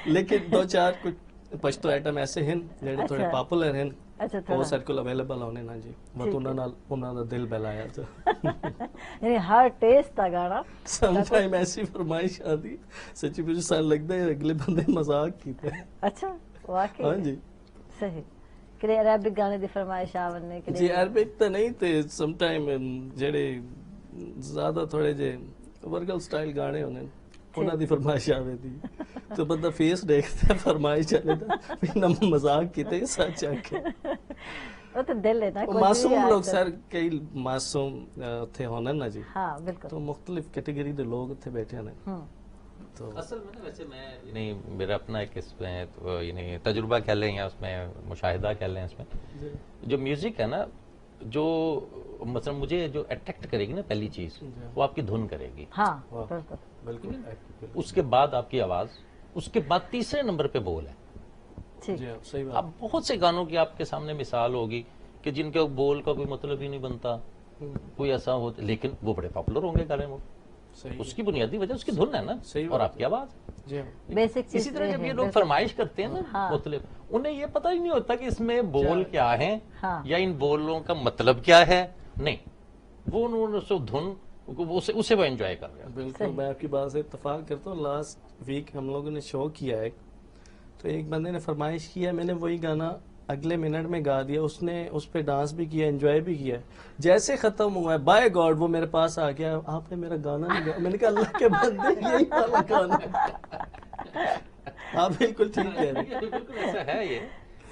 लेकिन दो चार कुछ पश्तो आइटम ऐसे हैं जेडे थोड़े पॉपुलर हैं। अच्छा, वो सर्कल अवेलेबल होने ना जी, वो तो उन्हां दा दिल बहलाया था। यानी हर टेस्ट दा गाना सम टाइम ऐसी फरमाइश आती सच्ची मुझे सन लगता है अगले बंदे मजाक कीते। अच्छा, वाकई? हां जी, सही। कि अरबिक गाने दी फरमाइश आवने के जी अरबिक तो नहीं थे, सम टाइम जेडे ज्यादा थोड़े जे वर्गल स्टाइल गाने होने उन्हां दी फरमाइश आवे थी तो बंदा फेस देखता फरमाइश चले था बिना मजाक कीते सच आके। वो तो दिल है ना, मासूम लोग सर कई मासूम थे होने ना जी। हाँ बिल्कुल, तो मुख्तलिफ कैटेगरी के लोग थे बैठे हैं। तो असल में ना वैसे मैं नहीं, मेरा अपना एक इसमें तो यानी तजुर्बा कह लें या उसमें मुशाहिदा कह लें, इसमें जो म्यूजिक है ना, जो मतलब मुझे जो अट्रैक्ट करेगी ना पहली चीज वो आपकी धुन करेगी। हाँ बिल्कुल, उसके बाद आपकी आवाज, उसके बाद तीसरे नंबर पे बोल है। सही बात। अब बहुत से गानों की आपके सामने मिसाल होगी कि जिनके बोल का कोई मतलब ही नहीं बनता, कोई ऐसा हो, लेकिन वो बड़े पॉपुलर होंगे गाने। वो उसकी बुनियादी वजह उसकी धुन है ना, और आपकी आवाज। बेसिक। इसी तरह जब ये लोग फरमाइश करते हैं ना मतलब, उन्हें ये पता ही नहीं होता कि इसमें बोल क्या है या इन बोलों का मतलब क्या है। नहीं, वो उन्होंने धुन उसे वो एंजॉय कर रहे हैं। बिल्कुल, मैं आपकी बात से इत्तेफाक करता हूँ। लास्ट वीक हम लोगों ने शो किया है, तो एक बंदे ने फरमाइश किया, मैंने वही गाना अगले मिनट में गा दिया, उसने उस पे डांस भी किया, एंजॉय भी किया। जैसे खत्म हुआ है बाय गॉड वो मेरे पास आ गया, आपने मेरा गाना नहीं गाया। मैंने कहा अल्लाह के बंदे यही वाला गाना। आप बिल्कुल ठीक कह रहे हैं, बिल्कुल ऐसा है ये।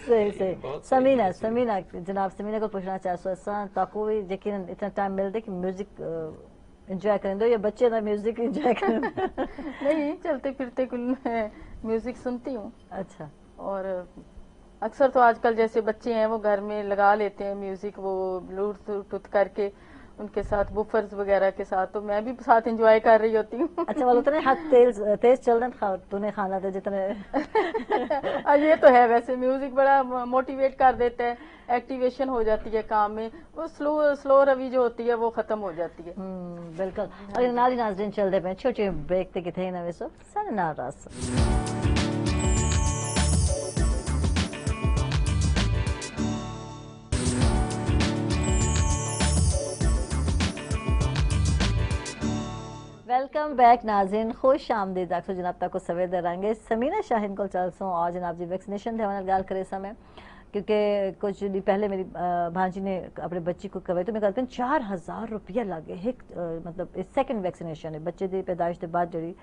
सही। समीना जनाब समीना को पूछना चाहता ताको भी यकीन इतना टाइम मिलता कि म्यूजिक एंजॉय करें दो या बच्चे ना म्यूजिक एंजॉय करें? नहीं, चलते फिरते कुल मैं म्यूजिक सुनती हूँ। अच्छा। और अक्सर तो आजकल जैसे बच्चे हैं वो घर में लगा लेते हैं म्यूजिक, वो ब्लूटूथ करके उनके साथ बुफर्स वगैरह के साथ, तो मैं भी साथ एंजॉय कर रही होती हूँ। अच्छा, वालों तो हाथ तेज चल रहा तूने खाना था जितने। ये तो है, वैसे म्यूजिक बड़ा मोटिवेट कर देता है, एक्टिवेशन हो जाती है काम में, वो स्लो रवि जो होती है वो खत्म हो जाती है। बिल्कुल। और नाली नाज़रीन चलते पे छोटे ब्रेक ते किथे ना वेसो सारे ना रास। वेलकम बैक नाज़रीन, खुश आमदीद आखो जनाब तक को सवेर रंगे समीना शाहीन को चलसों और जनाब जी वैक्सीनेशन थे वहाँ गाल करे समय, क्योंकि कुछ दिन पहले मेरी भांजी ने अपने बच्ची को करवाई, तो मैं कहती हूँ 4000 रुपया लगे एक मतलब सेकंड वैक्सीनेशन है बच्चे की पैदाइश के बाद जड़ी,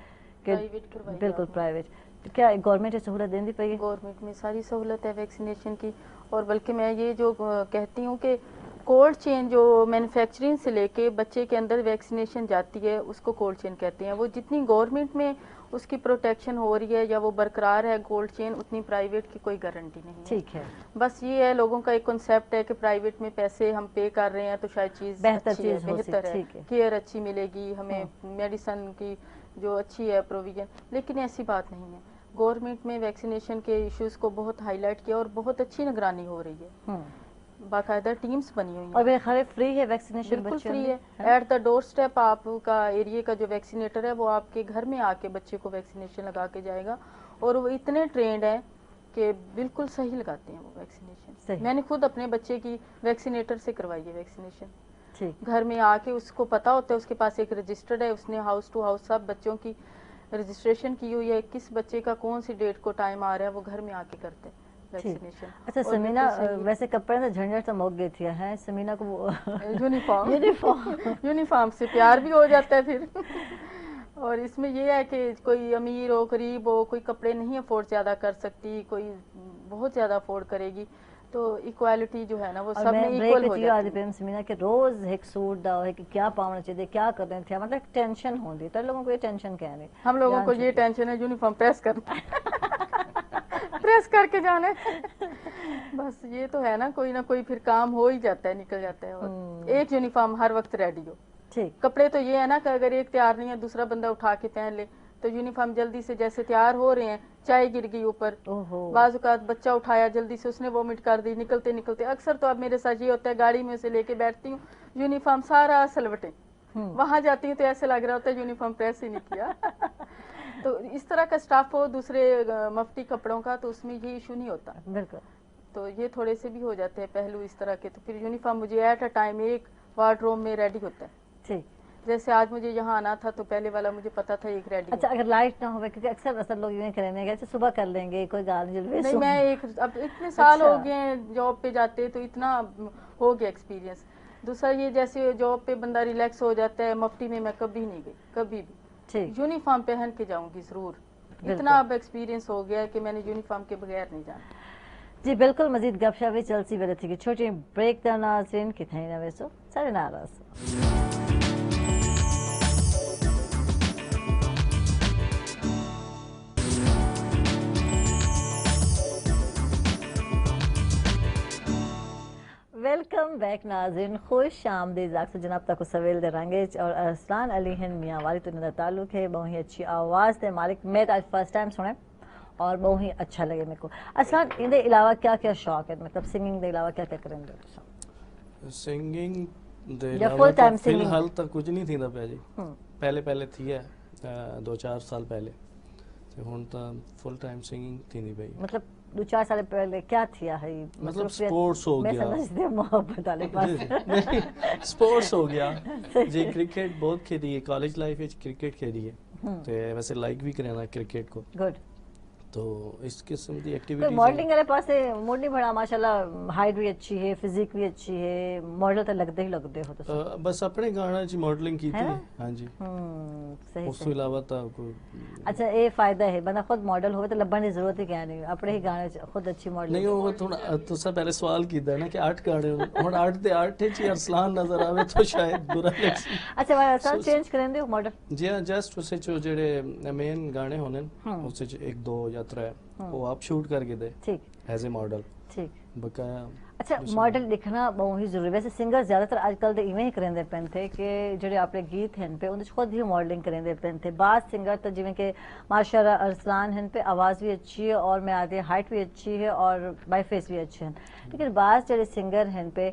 बिल्कुल प्राइवेट। क्या गवर्नमेंट सहूलत देती पई है? गवर्नमेंट में सारी सहूलत है वैक्सीनेशन की, और बल्कि मैं ये जो कहती हूँ कि कोल्ड चेन जो मैन्युफैक्चरिंग से लेके बच्चे के अंदर वैक्सीनेशन जाती है उसको कोल्ड चेन कहते हैं। वो जितनी गवर्नमेंट में उसकी प्रोटेक्शन हो रही है या वो बरकरार है कोल्ड चेन, उतनी प्राइवेट की कोई गारंटी नहीं है। ठीक है, बस ये है लोगों का एक कॉन्सेप्ट है कि प्राइवेट में पैसे हम पे कर रहे हैं तो शायद चीज बेहतर अच्छी है, चीज हो बेहतर सकती, है, ठीक है। केयर अच्छी मिलेगी हमें, मेडिसिन की जो अच्छी है प्रोविजन, लेकिन ऐसी बात नहीं है। गवर्नमेंट में वैक्सीनेशन के इश्यूज को बहुत हाईलाइट किया और बहुत अच्छी निगरानी हो रही है, बाकायदा टीम्स बनी हुई और है। मेरे ख्याल फ्री है वैक्सीनेशन? बिल्कुल फ्री है। एट द डोर स्टेप आपका एरिया का जो वैक्सीनेटर है वो आपके घर में आके बच्चे को वैक्सीनेशन लगा के जाएगा, और वो इतने ट्रेंड है कि बिल्कुल सही लगाते हैं वो वैक्सीनेशन। मैंने खुद अपने बच्चे की वैक्सीनेटर से करवाई है वैक्सीनेशन। ठीक, घर में आके उसको पता होता है, उसके पास एक रजिस्टर्ड है, उसने हाउस टू हाउस सब बच्चों की रजिस्ट्रेशन की हुई है, किस बच्चे का कौन सी डेट को टाइम आ रहा है वो घर में आके करते हैं वैक्सीनेशन। अच्छा समीना, वैसे कपड़े तो झंझट तो मोक गई थी है समीना को यूनिफॉर्म यूनिफॉर्म यूनिफॉर्म से प्यार भी हो जाता है फिर। और इसमें ये है कि कोई अमीर हो गरीब हो, कोई कपड़े नहीं अफोर्ड ज्यादा कर सकती, कोई बहुत ज्यादा अफोर्ड करेगी, तो इक्वालिटी जो है ना वो सब में इक्वल हो जाती है। समीना के रोज एक सूट दा है कि क्या पावना चाहिए, क्या कर रहे थे, मतलब टेंशन होती तो लोगों को ये टेंशन क्या नहीं, हम लोगों को ये टेंशन है यूनिफॉर्म प्रेस करना प्रेस करके जाना बस ये तो है ना कोई फिर काम हो ही जाता है, निकल जाता है। और एक यूनिफॉर्म हर वक्त रेडी हो। ठीक, कपड़े तो ये है ना कि अगर एक तैयार नहीं है दूसरा बंदा उठा के पहन ले, तो यूनिफॉर्म जल्दी से जैसे तैयार हो रहे हैं, चाय गिर गई ऊपर, बाजुकात बच्चा उठाया जल्दी से उसने वोमिट कर दी, निकलते निकलते अक्सर तो अब मेरे साथ ये होता है, गाड़ी में से लेके बैठती हूँ यूनिफॉर्म सारा सलवटे, वहां जाती हूँ तो ऐसे लग रहा होता है यूनिफॉर्म प्रेस ही नहीं किया तो इस तरह का स्टाफ हो दूसरे मफ्ती कपड़ों का तो उसमें ये इशू नहीं होता। बिल्कुल, तो ये थोड़े से भी हो जाते हैं पहलू इस तरह के, तो फिर यूनिफॉर्म मुझे एट अ टाइम एक वार्डरोब में रेडी होता है। ठीक, जैसे आज मुझे यहाँ आना था तो पहले वाला मुझे पता था एक रेडी। अच्छा, अगर लाइट ना हो, क्योंकि अक्सर लोग यूं करेंगे जैसे सुबह कर लेंगे, कोई गाल नहीं, मैं एक अब इतने साल हो गए हैं जॉब पे जाते तो इतना हो गया एक्सपीरियंस। दूसरा ये जैसे जॉब पे बंदा रिलैक्स हो जाता है, मफ्ती में मैं कभी नहीं गई, कभी भी ठीक, यूनिफॉर्म पहन के जाऊंगी जरूर। इतना अब एक्सपीरियंस हो गया है कि मैंने यूनिफॉर्म के बगैर नहीं जाना। जी बिल्कुल, मजीद गपशप भी चलती बरत थी कि छोटी ब्रेक द नाज़रीन कितने ना वैसो सारे नाराज। वेलकम बैक नाज़रीन, खुश आमदीद अक्सर जनाब तक सवेल दे रंगेज और अरसलान अली हिंद मियाँ वाली तो इनका ताल्लुक है, बहुत ही अच्छी आवाज़ थे मालिक। मैं तो आज फर्स्ट टाइम सुने और बहुत ही अच्छा लगे मेरे को। अरसलान इनके अलावा क्या क्या शौक है, मतलब सिंगिंग के अलावा क्या क्या करेंगे? सिंगिंग या फुल टाइम सिंगिंग? फिलहाल तक कुछ नहीं थी पिया जी, पहले थी है 2-4 साल पहले, हुण तो फुल टाइम सिंगिंग थी नहीं पई। मतलब 2-4 साल पहले क्या थी है? मतलब स्पोर्ट्स हो गया, मैं समझती हूं मोहब्बत वाले पास स्पोर्ट्स हो गया जी। क्रिकेट बहुत खेली है, कॉलेज लाइफ में क्रिकेट खेली है ते वैसे लाइक भी करना क्रिकेट को। गुड, तो इस किस्म की तो एक्टिविटीज मॉडलिंग वाले पास मूड नहीं बड़ा, माशाल्लाह हाइट भी अच्छी है, फिजिक भी अच्छी है, मॉडल तो लगते हो तो बस अपने गाना च मॉडलिंग की थी। हां जी, सही ਉਸ ਤੋਂ ਇਲਾਵਾ ਤਾਂ ਕੋਈ। अच्छा, ये फायदा है, बंदा खुद मॉडल होवे तो लब्बन की जरूरत ही क्या नहीं, अपने ही गाने च खुद अच्छी मॉडल। नहीं वो थोड़ा तुसा पहले सवाल कीता ना कि 8 गाने हुन 8 ते 8 च ही अरसलान नजर आवे तो शायद बुरा लगे। अच्छा, मैं सब चेंज करें दे मॉडल जी हां, जस्ट उसे जो जेड़े मेन गाने होने उस च 1 2 या 3 वो आप शूट करके दे, ठीक, एज ए मॉडल, ठीक, बकाया। अच्छा, मॉडल दिखना बहुत ही जरूरी। वैसे सिंगर ज्यादातर आजकल तो इवें ही करेंदे पेन थे कि जेडे आपने गीत हैं पे उन्हें खुद ही मॉडलिंग करेंदे पेन थे। बाज सिंगर तो जिवें के माशाल्लाह अरसलान हैं पे आवाज़ भी अच्छी है और मैं आती हाइट भी अच्छी है और बाई फेस भी अच्छे हैं, लेकिन बाज जेडे सिंगर हैं पे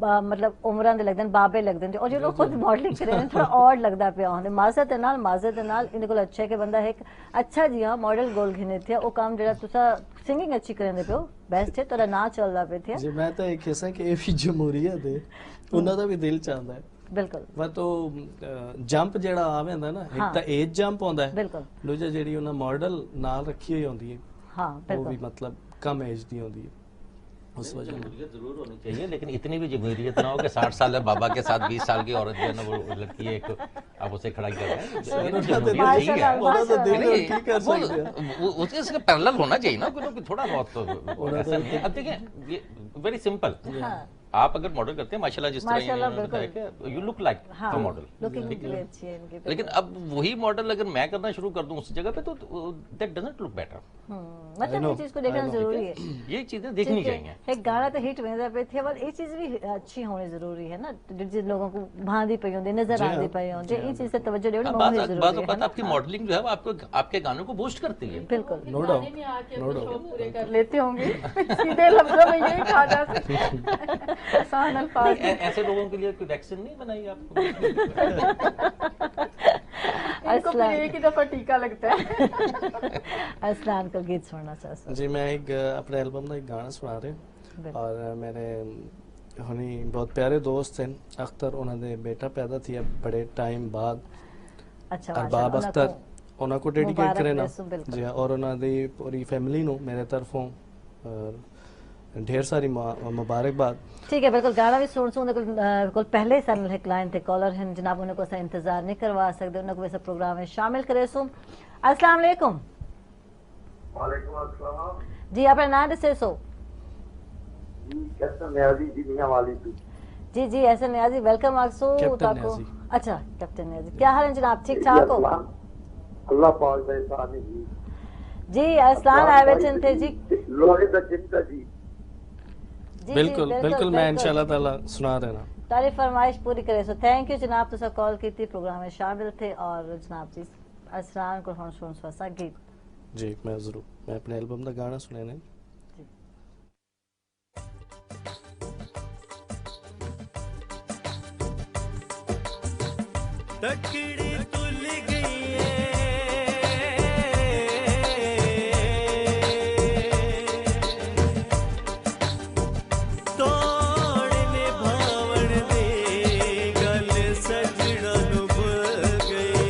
मतलब उम्रां दे लगदे बाबे लगदे और जो लोग खुद मॉडलिंग करें थोड़ा ऑड लगदा पे आंदे। माजरत नाल इनके कोल अच्छा है कि बंदा एक अच्छा जी हाँ मॉडल गोल घिने थे वो काम जेड़ा तुसा सिंगिंग अच्छी करेंदे पे बेस्ट है, तोरा ना चलदा पे थे जी। मैं तो एक हिस्सा कि ये भी जमहूरियत है, उन्हां दा भी दिल चाहता है। बिल्कुल, मैं तो जंप जेड़ा आवेंदा ना, एक तो एज जंप होंदा है, बिल्कुल, दूजा जेड़ी उन्हां मॉडल नाल रखी हुई होंदी है, हां वो भी मतलब कम एज दी होंदी है। उस वजह में जमहूरियत जरूर होनी चाहिए, लेकिन इतनी भी जमहूरियत ना हो कि 60 साल है बाबा के साथ 20 साल की औरत जो है ना वो लड़की है एक आप उसे खड़ा कर रहे हैं, जमहूरियत ठीक है, ਉਹਨਾਂ ਦਾ ਦਿਲ नहीं, ठीक कर सकते हैं। उसके इसका पैरेलल होना चाहिए ना, कोई थोड़ा बहुत तो ऐसा नहीं है। अब देखिए ये वेरी सिंपल, आप अगर मॉडल करते हैं माशाल्लाह जिस तरह you look like the model, लेकिन अब वही मॉडल अगर मैं करना शुरू कर दूं उस जगह पे तो दैट डजंट लुक बेटर। मतलब ये चीज को देखना जरूरी है, ये चीजें देखनी चाहिए। एक गाना तो हिट वेंदा पे थे, ये चीज भी अच्छी होनी जरूरी है ना, जिन लोगों को भांदी पई होंदी नजर आंदी पई होंदी, ये चीज से तवज्जो देनी बहुत जरूरी है। आपकी मॉडलिंग जो है वो आपको आपके गानों को बूस्ट करती है। बिल्कुल, नो डाउट, नो शौक डाउट। पूरे कर लेते होंगे सीधे लफ्जों में यही कहा जा सकता है, आसान अल्फाज में। ऐसे लोगों के लिए कोई वैक्सीन नहीं बनाई आपको? इनको फिर एक ही दफा टीका लगता है। असलान का गीत सुनना चाहता जी मैं एक अपने एल्बम का एक गाना सुना रहे और मेरे हुनी बहुत प्यारे दोस्त हैं अख्तर, उन्होंने बेटा पैदा थी बड़े टाइम बाद, अच्छा अरबाब अख्तर, उन्होंने को डेडिकेट करे ना जी हाँ, और उन्होंने पूरी फैमिली नो मेरे तरफों ढेर सारी मुबारकबाद। ठीक है, बिल्कुल गाना भी सुन बिल्कुल पहले सन एक लाइन थे कॉलर हैं जनाब, उन्हें को ऐसा इंतजार नहीं करवा सकते, उन्हें को वैसा प्रोग्राम में शामिल करे सो। अस्सलाम वालेकुम। वालेकुम अस्सलाम जी अपना नाम दसे सो। जी कैप्टन न्याजी जी मियां वाली थी। जी जी ऐसे न्याजी वेलकम आक्सो ताको। अच्छा कैप्टन न्याजी क्या हाल है जनाब, ठीक ठाक हो? अल्लाह पाक दे सानी जी। जी अस्सलाम आवेचन थे जी लोहे दा चिमटा जी। बिल्कुल बिल्कुल मैं इंशाल्लाह ताला सुना देना। तारी फरमाइश पूरी करे सो। थैंक यू जनाब, तुसा कॉल की थी, प्रोग्राम में शामिल थे और जनाब जी असरान को हम सुन सा गीत जी मैं जरूर मैं अपने एल्बम का गाना सुने ने। तकड़ी तुल गई है तोड़ने भावड़ दे गल सजड़ा डुब गए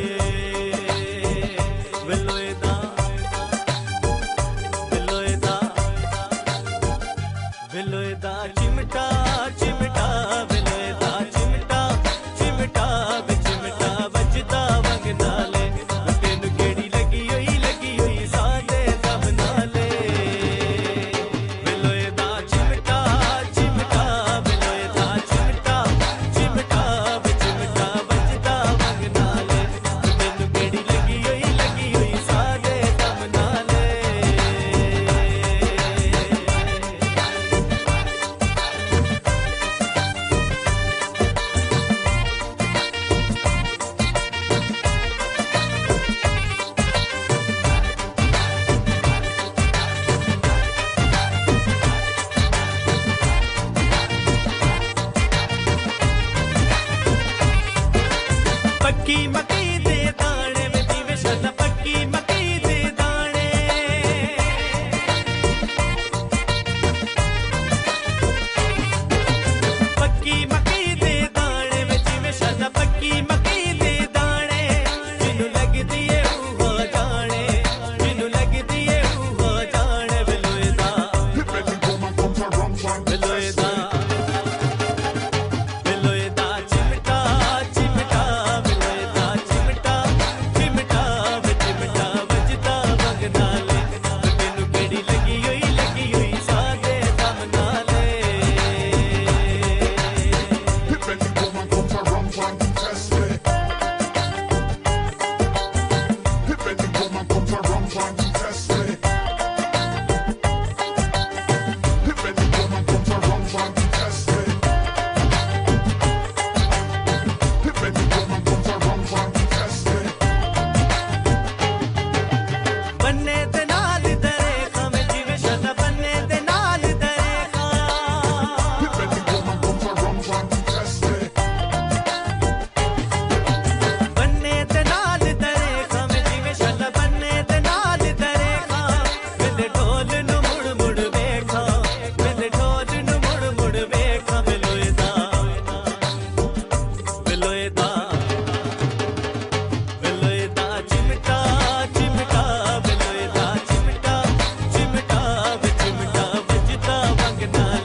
विलोएदा विलोएदा विलोएदा चिमटा चिमटा विलोएदा चिमटा चिमटा चिमटा बजदा वंग नाले तेन केड़ी लगी हुई सादे दम नाले विलोएदा चिमटा चिमटा विलोएदा चिमटा चिमटा चिमटा बजदा वंग नाले तेन केड़ी लगी हुई सादे दम नाले। पक्की मक्की दे दाने में जीवे शना पक्की मक्की दे दाने पक्की मक्की दे दाने में जीवे शना पक्की मक्की दे दाने जिनु लगदी है वो जाने जिनु लगदी है वो जाने विलोएदा विलोएदा विलोएदा चिमटा चिमटा विलोएदा चिमटा चिमटा चिमटा बजदा वंग नाले तेनू केड़ी लगी हुई सादे दम नाले। बन्ने ते नाल दरेखा में जीवे शना बन्ने ते नाल दरेखा बन्ने ते नाल दरेखा में जीवे शना बन्ने ते नाल दरेखा मेरे ढोल नु मुड़ मुड़ वेखा मेरे ढोल नु मुड़ मुड़ वेखा विलोएदा विलोएदा विलोएदा चिमटा चिमटा विलोएदा चिमटा चिमटा चिमटा बजदा वंग नाले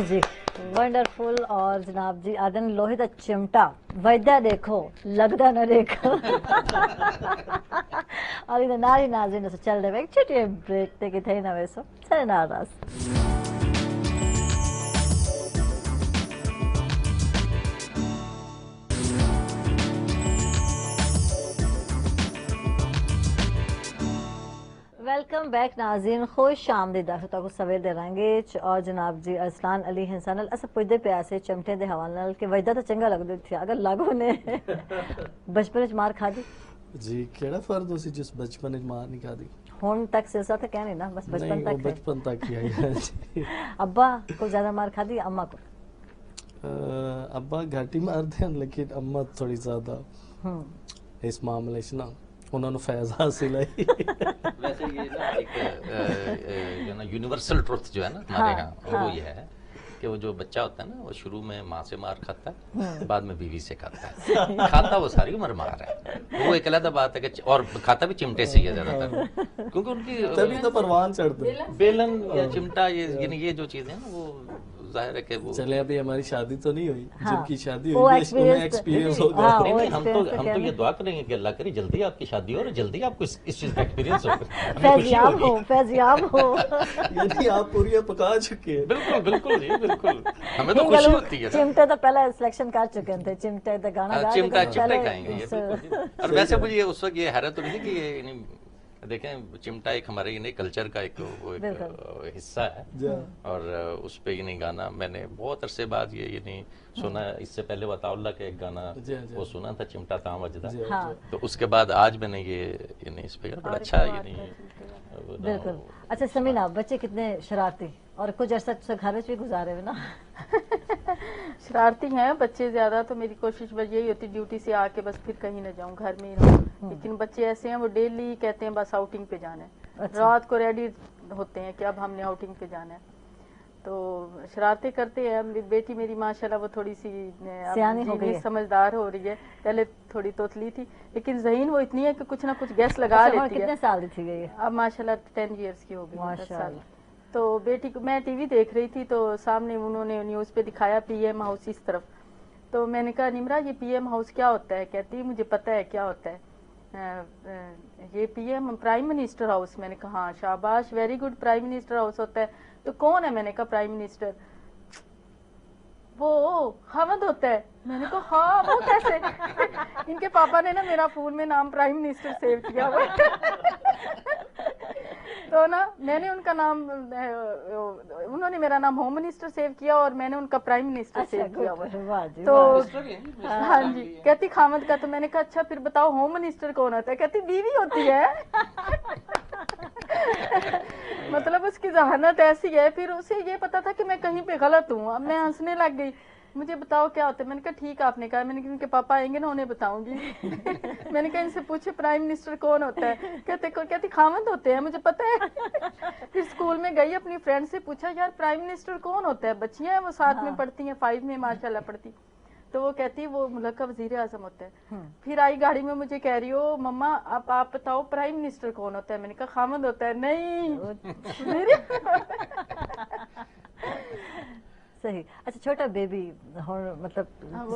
जी वंडरफुल। और जनाब जी आदन लोहे दा चिमटा वजदा देखो लगदा ना देखो। और इधर नारी नाज़रीन से चल रहे एक छोटे ब्रेक ते कि थे ना वैसो सर नाराज। वेलकम बैक नाज़रीन, खुश आमदीद दर्शकों को सवेर दे रंगे। और जनाब जी अरसलान अली हिंसान अस पुछदे पे आसे चिमटे दे हवाले नाल कि वजदा तो चंगा लगदे थी अगर लागो ने बचपन च मार खादी जी केड़ा फर्द होसी जिस बचपन में मार नहीं खादी हुन तक सिलसिला तो कहने ना बस बचपन नहीं, तक वो बचपन तक ही आई है जी। अब्बा को ज्यादा मार खादी अम्मा को अब्बा घाट ही मारते हैं लेकिन अम्मा थोड़ी ज्यादा इस मामले से ना उन्होंने फैज हासिल है। वैसे ये ना एक जो ना यूनिवर्सल ट्रुथ जो है ना हमारे यहाँ वो ये है कि वो जो बच्चा होता है ना वो शुरू में माँ से मार खाता है, बाद में बीवी से खाता है। खाता वो सारी उम्र मार है, वो एक अलग बात है कि और खाता भी चिमटे से ही है ज्यादातर, क्योंकि उनकी तभी तो परवान चढ़ते हैं। बेलन या चिमटा ये जो चीजें हैं ना वो जाहिर है कि वो चले अभी हमारी शादी तो नहीं हुई, जिनकी शादी वो हुई experience- एक्सपीरियंस हो हाँ, गया। वो नहीं, हम तो experience ये दुआ करेंगे कि अल्लाह करे जल्दी आपकी शादी हो और जल्दी आपको इस चीज का एक्सपीरियंस हो, हमें खुशी फैजियाब हो होगी। फैजियाब हो। यदि आप पूरी पका चुके हैं बिल्कुल बिल्कुल जी बिल्कुल, हमें तो खुशी होती है ना। चिमटे तो पहले सिलेक्शन कर चुके थे, चिमटे तो गाना गा चिमटा के चिमटा पहले- खाएंगे ये बिल्कुल जी। और वैसे मुझे उस वक्त ये हैरत हो रही थी कि ये यानी देखें चिमटा एक हमारे यानी कल्चर का एक वो एक हिस्सा है और उस पे यानी गाना मैंने बहुत अरसे बाद ये यानी सुना। इससे पहले वताउल्लाह का एक गाना वो सुना था चिमटा ताम वजदा, तो उसके बाद आज मैंने ये यानी इस पे बड़ा अच्छा यानी बिल्कुल। अच्छा समीना, बच्चे कितने शरारती और कुछ अर्सा तो घर में भी गुजारे हुए ना? शरारती हैं बच्चे ज्यादा, तो मेरी कोशिश बस यही होती ड्यूटी से आके बस फिर कहीं ना जाऊं, घर में ही रहूं। लेकिन बच्चे ऐसे हैं वो डेली कहते हैं बस आउटिंग पे जाना है। अच्छा। रात को रेडी होते हैं कि अब हमने आउटिंग पे जाना है, तो शरारतें करते हैं। बेटी मेरी माशाल्लाह वो थोड़ी सी सियानी हो गई है। समझदार हो रही है, पहले थोड़ी तोतली थी, लेकिन ज़हीन वो इतनी है कि कुछ ना कुछ गैस लगा अच्छा, और लेती है। कितने साल की थी ये? अब माशाल्लाह 10 इयर्स की हो गई, 10 माशाल्लाह। साल। तो बेटी को मैं टीवी देख रही थी तो सामने उन्होंने न्यूज़ पे दिखाया पीएम हाउस इस तरफ, तो मैंने कहा निमरा ये पीएम हाउस क्या होता है? कहती मुझे पता है क्या होता है, ये पीएम प्राइम मिनिस्टर हाउस। मैंने कहा हाँ शाबाश very good, prime minister house होता है। तो कौन है? मैंने कहा प्राइम मिनिस्टर वो हमद होता है। मैंने कहा हाँ वो कैसे? इनके पापा ने ना मेरा फोन में नाम प्राइम मिनिस्टर सेव किया हुआ तो ना मैंने उनका नाम उन्होंने मेरा नाम होम मिनिस्टर सेव किया और मैंने उनका प्राइम मिनिस्टर सेव किया हुआ है। वाह जी, तो वाह। हाँ जी, कहती खामद का। तो मैंने कहा अच्छा फिर बताओ होम मिनिस्टर कौन होता है? कहती बीवी होती है मतलब उसकी जहानत ऐसी है। फिर उसे ये पता था कि मैं कहीं पे गलत हूँ। अब मैं हंसने लग गई, मुझे बताओ क्या होता है? मैंने कहा ठीक आपने कहा। मैंने कहा उनके पापा आएंगे ना उन्हें बताऊंगी मैंने कहा इनसे पूछे प्राइम मिनिस्टर कौन होता है? कहती खामद होते हैं, मुझे पता है फिर स्कूल में गई अपनी फ्रेंड से पूछा यार प्राइम मिनिस्टर कौन होता है? बच्चियां हैं वो साथ में पढ़ती हैं, 5 में माशाल्लाह पढ़ती। तो वो कहती है वो मुल्क का वजीर आजम होता है। फिर आई गाड़ी में मुझे कह रही हो मम्मा अब आप बताओ प्राइम मिनिस्टर कौन होता है? मैंने कहा खामद होता है। नहीं सही। अच्छा छोटा बेबी मतलब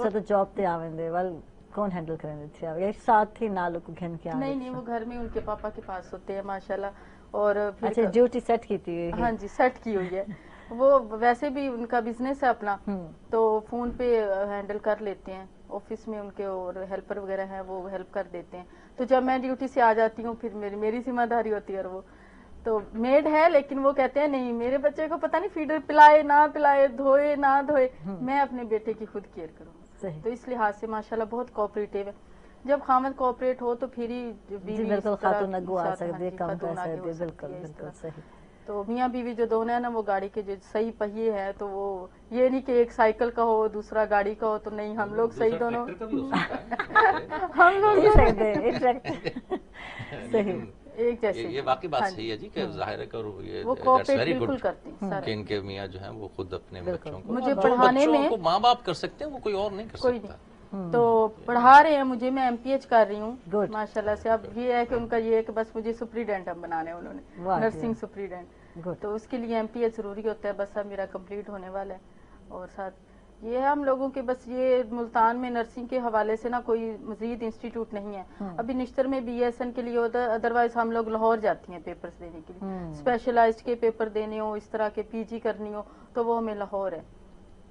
सदा जॉब ते आवेंदे वाल कौन हैंडल करेंदे थे? एक साथ ही नालो को घन के आने? नहीं वो घर में उनके पापा के पास होते हैं माशाल्लाह। और फिर अच्छा ड्यूटी सेट की थी? हाँ जी सेट की हुई है। वो वैसे भी उनका बिजनेस है अपना, तो फोन पे हैंडल कर लेते हैं। ऑफिस में उनके और हेल्पर वगैरह हैं वो हेल्प कर देते हैं। तो जब मैं ड्यूटी से आ जाती हूँ फिर मेरी जिम्मेदारी होती है। और वो तो मेड है लेकिन वो कहते हैं नहीं मेरे बच्चे को पता नहीं फीडर पिलाए ना पिलाए, धोए ना धोए, मैं अपने बेटे की खुद केयर करूँ। तो इस लिहाज से माशाल्लाह बहुत कोऑपरेटिव है। जब खामद कोऑपरेट हो तो फिर ही बीवी बिल्कुल खातून अगू आ सकती है, काम कर सकती है। बिल्कुल बिल्कुल सही। तो मियाँ बीवी जो दोनों है ना वो गाड़ी के जो सही पहिए हैं, तो वो ये नहीं कि एक साइकिल का हो दूसरा गाड़ी का हो, तो नहीं हम लोग सही दोनों हम लोग सही एक जैसे। ये वाकई बात सही है जी कि जाहिर है कि ये वो कोऑपरेट बिल्कुल करते हैं कि इनके मियाँ जो हैं वो खुद अपने बच्चों को मुझे पढ़ाने में माँ बाप कर सकते हैं, वो कोई और नहीं कर सकता। तो पढ़ा रहे हैं मुझे, मैं MPH कर रही हूँ माशाल्लाह से। अब ये है कि उनका ये है कि बस मुझे सुप्रीडेंट अब बनाना है उन्होंने, नर्सिंग सुप्रीडेंट। तो उसके लिए MPH ज़रूरी होता है। बस अब मेरा कंप्लीट होने वाला है। और साथ ये है हम लोगों के, बस ये मुल्तान में नर्सिंग के हवाले से ना कोई मजीद इंस्टीट्यूट नहीं है। अभी निश्तर में BSN के लिए होता है, अदरवाइज हम लोग लाहौर जाती हैं पेपर्स देने के लिए। स्पेशलाइज्ड के पेपर देने हो, इस तरह के PG करनी हो, तो वो हमें लाहौर है।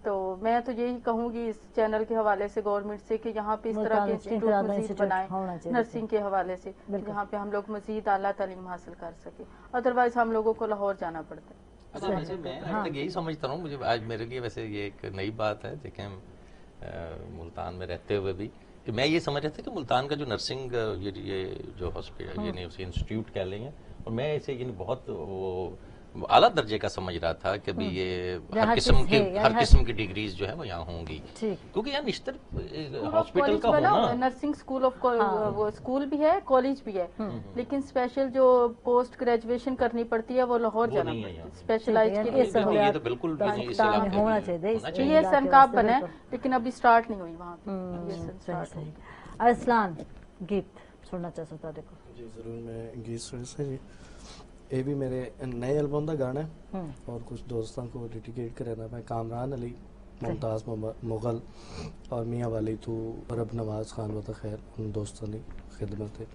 तो मैं तो यही कहूँगी इस चैनल के हवाले से गवर्नमेंट से कि यहाँ पे इस तरह के इंस्टीट्यूट मजीद बनाएं नर्सिंग के हवाले से, जहाँ पे हम लोग मजीद आला तालीम हासिल कर सके। अदरवाइज हम लोगों को लाहौर जाना पड़ता है। अच्छा, वैसे मैं अब तक यही समझता हूँ, मुझे आज मेरे लिए वैसे ये एक नई बात है, देखें मुल्तान में रहते हुए भी, कि मैं ये समझ रहा था कि मुल्तान का जो नर्सिंग ये जो हॉस्पिटल ये उसे इंस्टीट्यूट कह लेंगे, और मैं इसे यानी बहुत वो आला दर्जे का समझ रहा था कि भी ये हर किस्म की डिग्रीज जो है वो यहाँ होंगी, क्योंकि यहाँ निश्चित हॉस्पिटल का होना, नर्सिंग स्कूल ऑफ वो स्कूल भी है, कॉलेज भी है, लेकिन स्पेशल जो पोस्ट ग्रेजुएशन करनी पड़ती है वो लाहौर जाना पड़ता है स्पेशलाइज्ड के लिए। ये तो बिल्कुल भी नहीं, इस इलाके में होना चाहिए। ये सनकाब बना है, लेकिन अभी स्टार्ट नहीं हुई वहाँ पे। अरसलान गीत सुनना चाहता था, देखो जी जरूर, मैं गीत सुन से जी, ये भी मेरे नए एल्बम का गाना है और कुछ दोस्तों को डेडिकेट करना। मैं कामरान अली, मुमताज़ मुगल और मियाँ वाली तू और अब नवाज खान वत खैर, उन दोस्तों की खिदमत है।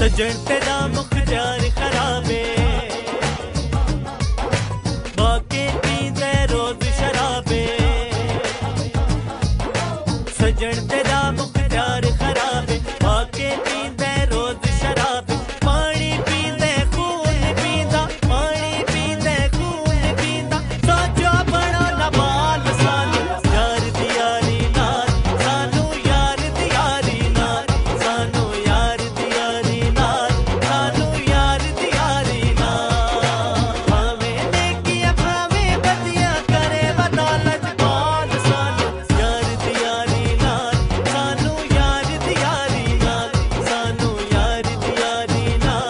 सजन तेरा मुख्तियार खराबे बाके पींदे रोज शराबे सजन तेरा मुख्तियार खराबे बाके पींदे रोज शराबे पानी पींदे खून पींदा पानी पींदे खून पींदा सोचो बड़ा नबाल सानू यार दी यारी नाल सानू यार दी यारी नाल सानू यार दी यारी नाल सानू यार दी यारी नाल भावें नेकियां भावें बदियां करे बदौलत माल सानू यार दी यारी नाल सानू यार दी यारी नाल सानू यार दी यारी नाल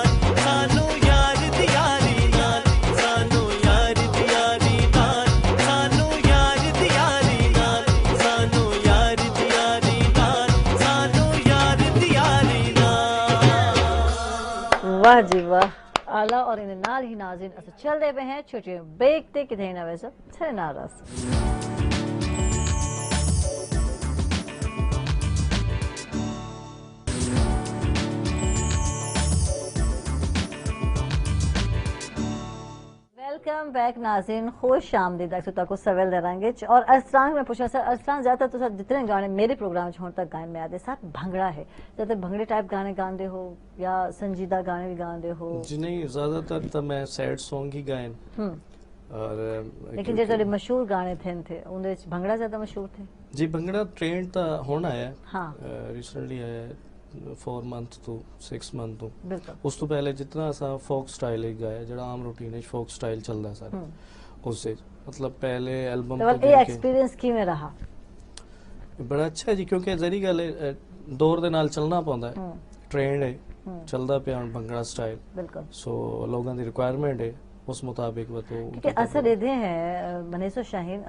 सानू यार दी यारी नाल सानू यार दी यारी नाल सानू यार दी यारी नाल सानू यार दी यारी नाल सानू यार दी यारी नाल वाह जी वाह आला और इन नाल ही नाज़रीन अस चलदे पे हैं छोटे ब्रेक ते किथे ना वैसे छे नाराज वेलकम बैक नाज़रीन खुश आमदीद को सवेल दरांगे और अरसलान में पूछा सर अरसलान ज्यादा तो सर जितने गाने मेरे प्रोग्राम होने तक गाने में आते सर भंगड़ा है ज्यादा भंगड़े टाइप गाने गाते हो या संजीदा गाने भी गाते हो जी नहीं ज्यादातर तो मैं सैड सॉन्ग ही गाए और लेकिन जो तेरे मशहूर गाने थे उनके भंगड़ा ज्यादा मशहूर थे जी भंगड़ा ट्रेंड तो होना है हाँ रिसेंटली है 4 मंथ तो 6 मंथ तो बिल्कुल उस तो पहले जितना सा फोक स्टाइल ही गाया जड़ा आम रूटीन फोक स्टाइल चलदा सारा उससे मतलब पहले एल्बम तो ये एक्सपीरियंस की में रहा बड़ा अच्छा है जी क्योंकि जरी गल दौर दे नाल चलना पौंदा है ट्रेंड है चलदा पिया हुण भंगड़ा स्टाइल बिल्कुल सो लोगों दी रिक्वायरमेंट है उस मुताबिक वो तो क्योंकि असर इधे है मनीषो शाहीन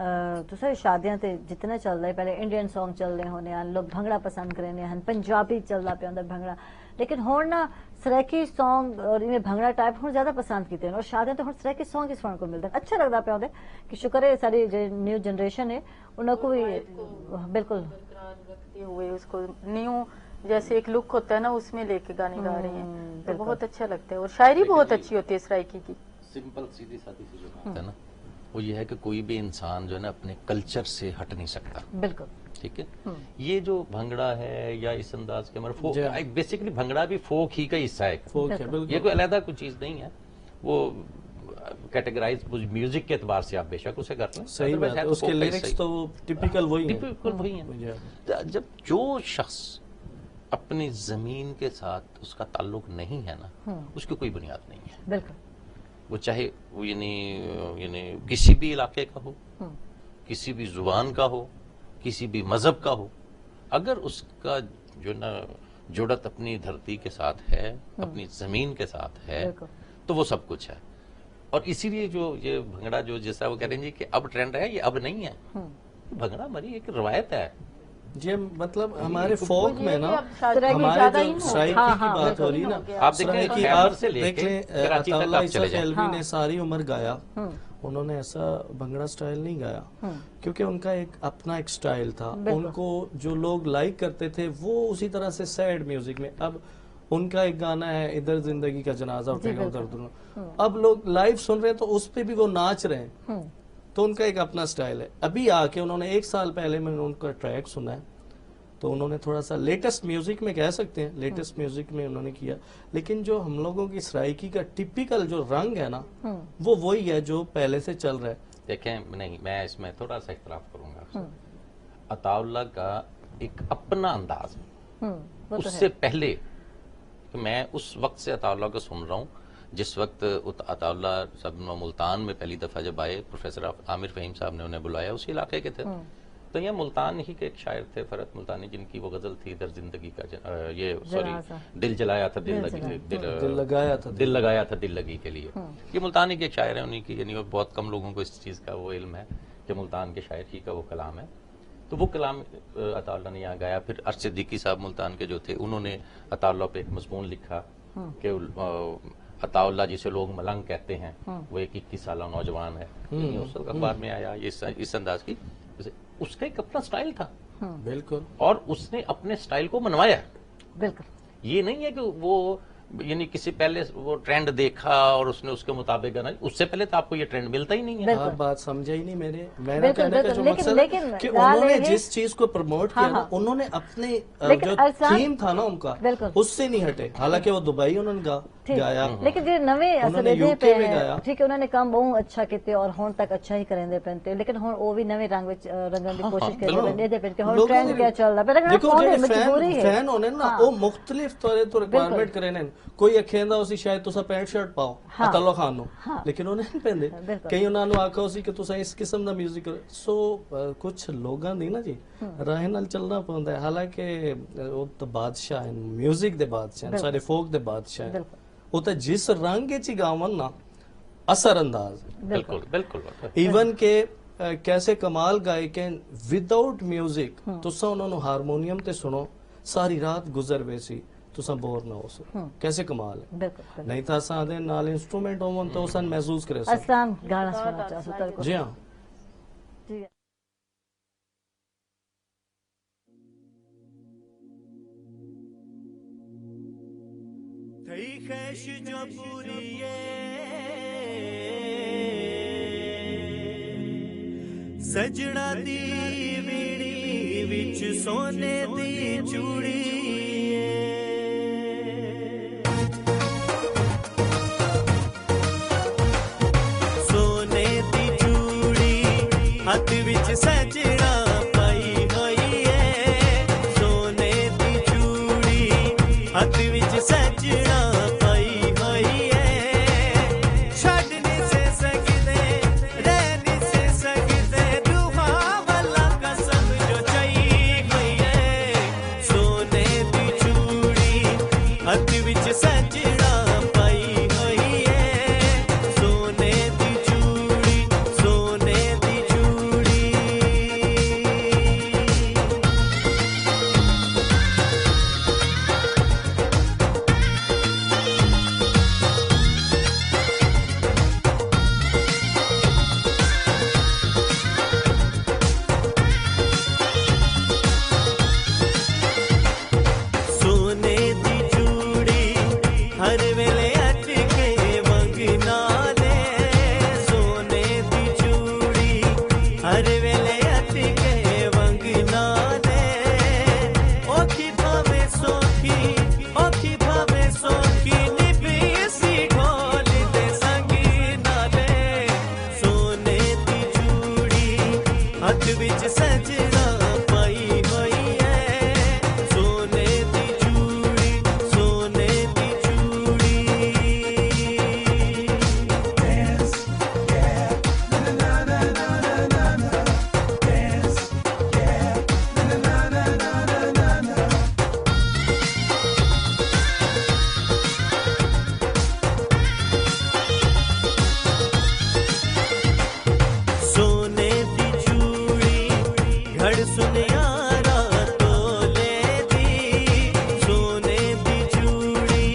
तो सर शादियां ते जितना चल रहा है पहले इंडियन सॉन्ग चल रहे होने हैं लोग भंगड़ा पसंद करने हैं पंजाबी चलदा पे होंदा भंगड़ा लेकिन हुण ना सराइकी सॉन्ग और इन्हें भंगड़ा टाइप हुण ज्यादा पसंद कीते हैं और शादियां तो हुण सराइकी सॉन्ग ही सुनने को मिलते हैं अच्छा लगता पे होंदे कि शुक्र है सारी जो न्यू जनरेशन है उनको भी बिल्कुल रखते हुए उसको न्यू जैसे एक लुक होता है ना उसमें लेके गाने गा रही हैं तो बहुत अच्छा लगता है और शायरी बहुत अच्छी होती है सराइकी की सिंपल सीधी सादी सी जो बात है ना वो ये है कि कोई भी इंसान जो है ना अपने कल्चर से हट नहीं सकता बिल्कुल ठीक है ये जो भंगड़ा है या इस अंदाज के हमारे फोक बेसिकली भंगड़ा भी फोक ही का हिस्सा है फोक है बिल्कुल ये कोई अलग कोई चीज नहीं है वो कैटेगराइज म्यूजिक के एतबार से आप बेशक उसे कर लें सही बात है उसके लिरिक्स तो टिपिकल वही है टिपिकल वही है जब जो शख्स अपनी जमीन के साथ उसका ताल्लुक नहीं है ना उसकी कोई बुनियाद नहीं है बिल्कुल वो चाहे वो यानी किसी भी इलाके का हो किसी भी जुबान का हो किसी भी मजहब का हो अगर उसका जो ना जुड़त अपनी धरती के साथ है अपनी जमीन के साथ है तो वो सब कुछ है और इसीलिए जो ये भंगड़ा जो जैसा वो कह रहे हैं जी कि अब ट्रेंड है ये अब नहीं है भंगड़ा हमारी एक रवायत है जी मतलब हमारे फोक में ना हमारे हमारे जो सराइकी की बात हो रही है ना आप देखें आप से देख लेके लें कराची तक अताउल्लाह आप चले जाएं अलवी ने सारी उम्र गाया उन्होंने ऐसा भंगड़ा स्टाइल नहीं गाया क्योंकि उनका एक अपना एक स्टाइल था उनको जो लोग लाइक करते थे वो उसी तरह से सैड म्यूजिक में अब उनका एक गाना है इधर जिंदगी का जनाजा उठेगा उधर उधर अब लोग लाइव सुन रहे हैं तो उस पे भी वो नाच रहे हैं तो उनका एक अपना स्टाइल है अभी आके उन्होंने 1 साल पहले मैंने उनका ट्रैक सुना है तो उन्होंने थोड़ा सा लेटेस्ट म्यूजिक में कह सकते हैं लेटेस्ट म्यूजिक में उन्होंने किया लेकिन जो हम लोगों की सराइकी का टिपिकल जो रंग है ना वो वही है जो पहले से चल रहा है देखें नहीं मैं इसमें थोड़ा सा इख्तलाफ करूंगा अताउल्लाह का एक अपना अंदाज है उससे पहले कि मैं उस वक्त से अताउल्लाह को सुन रहा हूँ जिस वक्त अताउल्लाह साहब मुल्तान में पहली दफा जब आए प्रोफेसर आमिर फहीम साहब ने उन्हें बुलाया उसी इलाके के थे तो ये मुल्तान ही के एक शायर थे फरत मुल्तानी जिनकी वो गजल थी दर जिंदगी का ये सॉरी दिल जलाया था दिल लगाया था दिल लगी के लिए ये मुल्तानी के एक शायर है उन्हीं की यानी बहुत कम लोगों को इस चीज का वो इल्म है कि मुल्तान के शायर ही का वो कलाम है तो वो कलाम अताउल्लाह ने यहाँ गाया फिर अर्श सिद्दीकी साहब मुल्तान के जो थे उन्होंने अताउल्लाह पे एक मजमून लिखा कि अताउल्लाह जिसे लोग मलंग कहते हैं वो एक 21 साल नौजवान है उस अखबार में आया ये इस अंदाज की उसका एक अपना स्टाइल था बिल्कुल और उसने अपने स्टाइल को मनवाया बिल्कुल ये नहीं है कि वो यानी किसी पहले वो ट्रेंड देखा और उसने उसके मुताबिक गाना, उससे पहले तो आपको ये ट्रेंड मिलता ही नहीं है। आप बात समझा ही नहीं मेरे मेरा बिल्कुल, कहने का जो बिल्कुल, मकसद लेकिन है कि गाल उन्होंने ये- जिस चीज को प्रमोट किया ना, उन्होंने अपने लेकिन जो अरसान- थीम था ना उनका, बिल्कुल। उससे नहीं हटे। हालांकि वो दुबई उन्होंने गाया, लेकिन जो नवे उन्होंने असदे UK पे में गाया। ठीक है, उन्होंने काम बहुत अच्छा किते और हुन तक अच्छा ही करेंदे पेंते, लेकिन हुन वो भी नवे रंग विच रंगन दी कोशिश करदे दे पेंते। हुन लोगों ट्रेंड ने- क्या चलदा पे, लेकिन देखो कौन जेह्ड़े मजबूरी है फैन होने ना, वो मुख्तलिफ तौर तो रिक्वायरमेंट करे ने। कोई आखेंदा उसी शायद तुसा पैंट शर्ट पाओ अतलो खान नो, लेकिन उन्हें नहीं पेंदे। बिल्कुल। कई उन्हां नु आखो उसी कि तुसा इस किस्म दा म्यूजिक करो। सो कुछ लोगां दी ना जी राह नाल चलना पौंदा है। हालांकि वो तो बादशाह हैं, म्यूजिक दे बादशाह हैं, सारे फोक दे बादशाह हैं। वो तो जिस रंग च गावन ना असर अंदाज है। बिल्कुल बिल्कुल। इवन के कैसे कमाल गायक हैं विदाउट म्यूजिक, तुसा उन्होंने हारमोनियम ते सुनो सारी रात गुजर वैसी, तुसा बोर ना हो सको। कैसे कमाल है। बिल्कुल। नहीं था असां दे नाल इंस्ट्रूमेंट होवन तो असां महसूस करे सको। अरसान गाना सुनना चाहता हूं तेरे को। जी हाँ, जी थई खैश जो पूरी सजना दी बीड़ी विच सोने दी चूड़ी सोने दी चूड़ी हथ विच सजना पाई होई है, सोने दी चूड़ी हथ विच सजना पाई होई है। छड्डने से सकदे रहने से सकदे रूहा वाला कसम जो चई गई है, सोने दी चूड़ी हथ विच सजना पाई होई है, सोने दी चूड़ी, सोने दी चूड़ी। सोने दी चूड़ी हर वेले अटके मंगना ले, सोने दी चूड़ी हर वेले अटके मंगना ले। ओखी भावे सोखी, ओखी भावे सोखी निभी सी ढोल दे संगीना ले, सोने दी चूड़ी हथ विच सजना पाई होई है, सोने दी चूड़ी, सोने दी चूड़ी। सोने दी चूड़ी घड़ सुनियारा तोले दी, सोने दी चूड़ी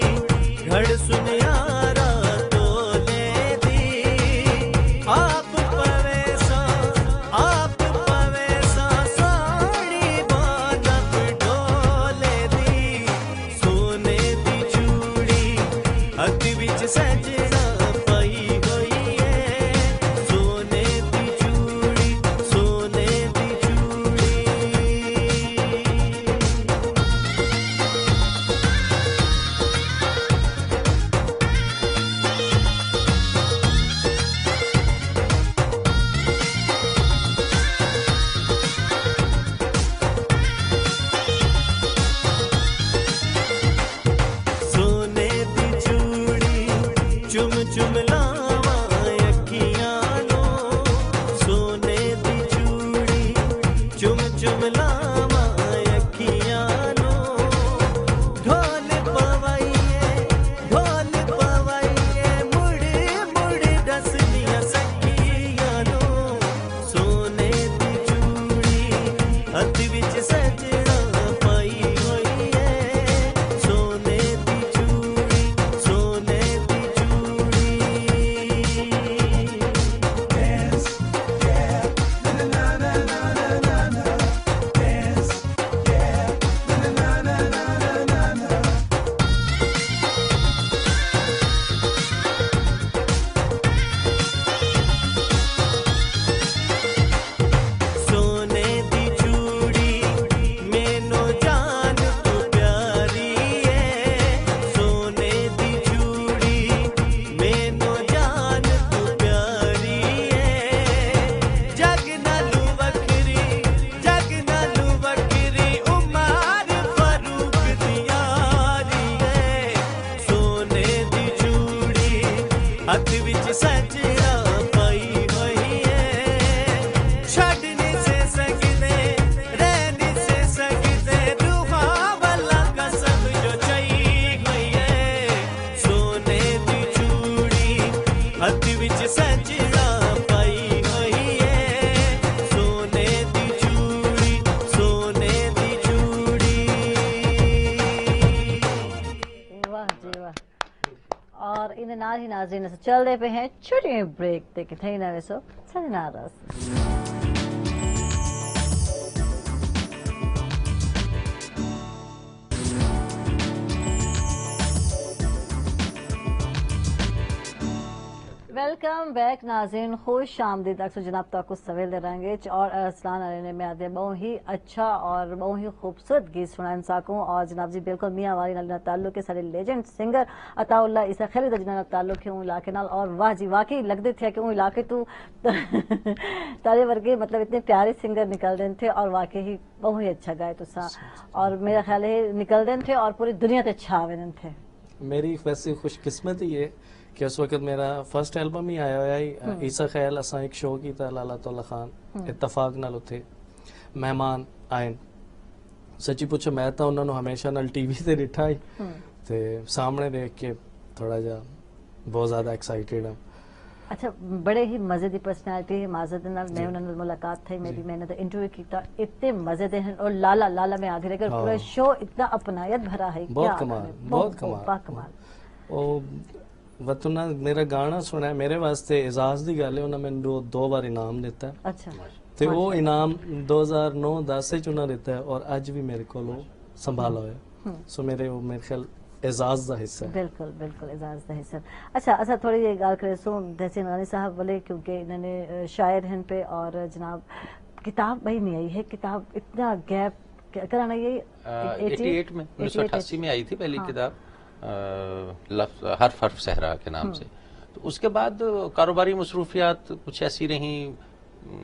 घड़ सुनियारा तोले दी। आप पवेसा सोनी बानप ढोले दी, सोने दी चूड़ी हथ विच सजना पाई होई है, सोने दी चूड़ी, सोने दी चूड़ी। सोने दी चूड़ी हथ विच सजना पाई होई है छड़ नहीं से सकदे रह नहीं से सकदे रूहा वाला कसम जो चई होई है सोने दी चूड़ी हथ विच सजना पाई होई है सोने दी चूड़ी सोने दी चूड़ी वाह जी वाह और इन नाल ही नाज़रीन से चल रहे पे हैं छोटी ब्रेक देखे थे ना वैसो सजनारस वेलकम बैक नाज़रीन खुश आमदीद अक्सर जनाब तो सवेल दे रहेंगे और अरसलान अली ने मैं आदे बहुत ही अच्छा और बहुत ही खूबसूरत गीत सुनान साकूं और जनाब जी बिल्कुल मियाँ वाली नाल ताल्लुक के सारे लेजेंड सिंगर अताउल्ला इसा खैर दजना ताल्लुक है उन इलाके नाल और वाह जी वाकई लगते थे कि उन इलाके तू तारे वर्गे मतलब इतने प्यारे सिंगर निकल रहे थे और वाकई ही बहुत ही अच्छा गाए तुसा और मेरा ख्याल है निकल रहे थे और पूरी दुनिया ते छावे थे मेरी वैसे खुशकिस्मती है कि उस वक्त मेरा फर्स्ट एल्बम ही आया हुआ है ईसा ख्याल असा एक शो किया लाला तौला खान इतफाक नाल उत्थे मेहमान आए सच्ची पूछो मैं तो उन्होंने हमेशा नाल टीवी ते डिठा ही ते सामने देख के थोड़ा जा बहुत ज्यादा एक्साइटेड हूं अच्छा बड़े ही मजे दी पर्सनैलिटी है माजद नाल मैं उन्हां नाल मुलाकात थी मेरी मैंने तो इंटरव्यू कीता इतने मजे दे हैं और लाला लाला में आगे रहकर पूरा शो इतना अपनायत भरा है बहुत कमाल बहुत कमाल ओ वतुना मेरा गाना सुना है मेरे वास्ते एजाज दी गल है उन्होंने मैंने दो बार इनाम दिता है अच्छा ते वो इनाम 2009-10 च उन्होंने दिता है और आज भी मेरे को संभाला हुआ है सो मेरे वो मेरे ख्याल एजाज दा हिस्सा है बिल्कुल बिल्कुल एजाज दा हिस्सा अच्छा अच्छा थोड़ी ये गाल करे सो जैसे नानी साहब बोले क्योंकि इन्होंने शायर हैं पे और जनाब किताब भाई नहीं आई है किताब इतना गैप कराना ये 88 में 1988 में आई थी पहली किताब हर्फ हर्फ सहरा के नाम से तो उसके बाद कारोबारी मसरूफियात कुछ ऐसी रहीं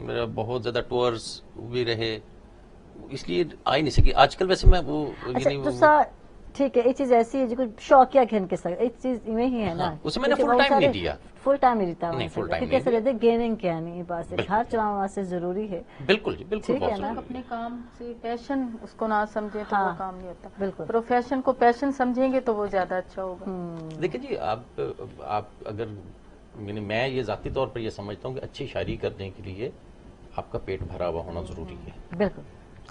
मेरा बहुत ज्यादा टूर्स भी रहे इसलिए आ ही नहीं सकी आजकल वैसे मैं वो अच्छा ठीक है एक चीज ऐसी है जो शौकिया खेन के साथ एक चीज इवें ही है ना उसे मैंने फुल टाइम नहीं दिया फुल टाइम नहीं देता नहीं फुल टाइम क्योंकि ऐसे रहते गेनिंग क्या नहीं बस घर चलाने वास्ते जरूरी है बिल्कुल जी बिल्कुल ठीक है ना अपने काम से पैशन उसको ना समझे तो वो काम नहीं होता बिल्कुल प्रोफेशन को पैशन समझेंगे तो वो ज्यादा अच्छा होगा देखिए जी आप अगर मैं ये जाती तौर पर ये समझता हूँ कि अच्छी शायरी करने के लिए आपका पेट भरा हुआ होना जरूरी है बिल्कुल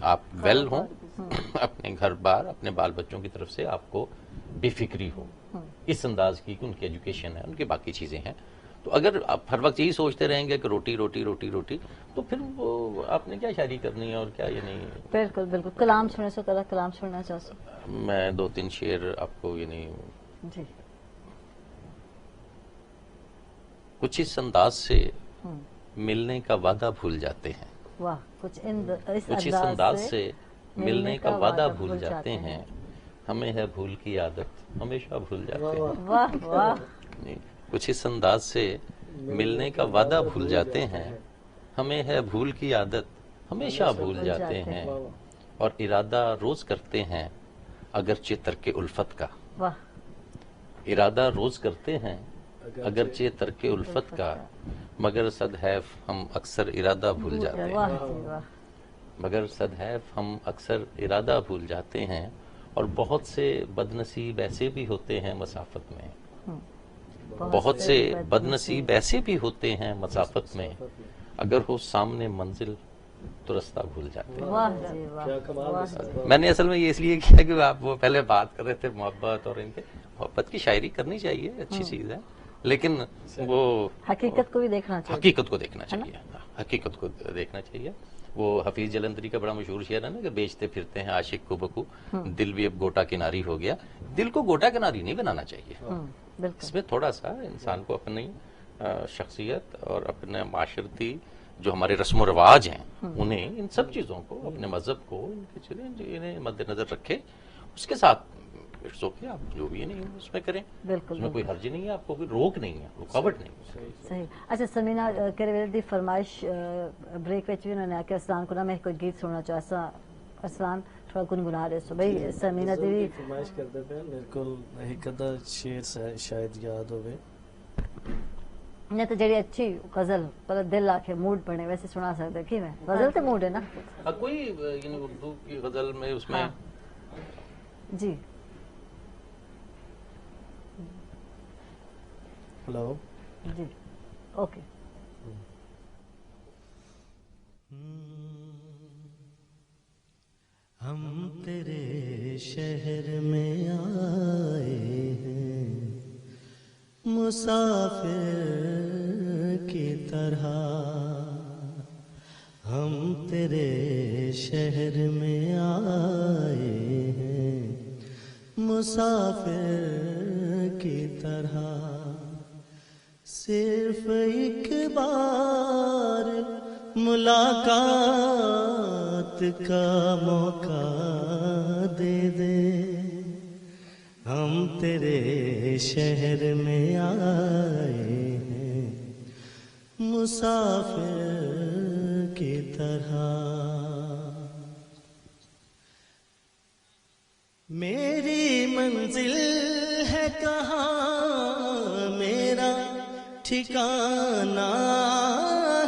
आप वेल हो अपने घर बार अपने बाल बच्चों की तरफ से आपको बेफिक्री हो इस अंदाज की कि उनकी एजुकेशन है उनकी बाकी चीजें हैं तो अगर आप हर वक्त यही सोचते रहेंगे कि रोटी रोटी रोटी रोटी तो फिर वो आपने क्या शायरी करनी है और क्या ये नहीं बिल्कुल बिल्कुल कलाम सुनने से तरह कलाम सुनना चाहता मैं 2-3 शेर आपको ये नहीं जी कुछ इस अंदाज से मिलने का वादा भूल जाते हैं वाह कुछ इस अंदाज से मिलने का वादा भूल जाते हैं हमें है भूल की आदत हमेशा भूल जाते हैं वाह वाह कुछ इस अंदाज से मिलने का वादा भूल जाते हैं हमें है भूल की आदत हमेशा भूल जाते हैं और इरादा रोज करते हैं अगरचे तर्के उल्फत का वाह इरादा रोज करते हैं अगरचे तर्के उल्फत का मगर सदहैफ हम अक्सर इरादा भूल जाते हैं मगर सदहैफ हम अक्सर इरादा भूल जाते हैं और बहुत से बदनसीब ऐसे भी होते हैं मसाफत में बहुत से बदनसीब ऐसे भी होते हैं मसाफत में अगर हो सामने मंजिल तो रास्ता भूल जाते हैं मैंने असल में ये इसलिए किया कि आप वो पहले बात कर रहे थे मोहब्बत और इनके मोहब्बत की शायरी करनी चाहिए अच्छी चीज है लेकिन वो हकीकत को भी देखना चाहिए हकीकत को देखना चाहिए हकीकत को देखना चाहिए वो हफीज जलंधरी का बड़ा मशहूर शेर है ना कि बेचते फिरते हैं आशिक को बकू दिल भी अब गोटा किनारी हो गया दिल को गोटा किनारी नहीं बनाना चाहिए इसमें थोड़ा सा इंसान को अपनी शख्सियत और अपने माशरती जो हमारे रस्म रिवाज हैं उन्हें इन सब चीजों को अपने मजहब को इनकी चीजें इन्हें मद्देनजर रखे उसके साथ ओके आप जो भी नहीं उसमें करें बिल्कुल उसमें कोई हर्ज नहीं है आपको कोई रोक नहीं है रुकावट नहीं सही अच्छा समीना करे दी फरमाइश ब्रेक में भी उन्होंने आके असलान को ना मैं कोई गीत सुनना चाहता असलान थोड़ा गुनगुना रहे सो भाई समीना दी फरमाइश करते पे मेरे को एक अदा शेर शायद याद होवे نہیں تو جڑی اچھی غزل پر دل آکھے موڈ بنے ویسے سنا سکتے کی میں غزل تے موڈ ہے نا کوئی یعنی اردو کی غزل میں اس میں جی ہلو جی اوکے ہم تیرے شہر میں آئے ہیں مسافر کی طرح ہم تیرے شہر میں آئے ہیں مسافر کی طرح صرف ایک بار ملاقات کا موقع دے دے ہم تیرے شہر میں آئے ہیں مسافر کی طرح میری منزل ہے کہاں میرا ٹھکانہ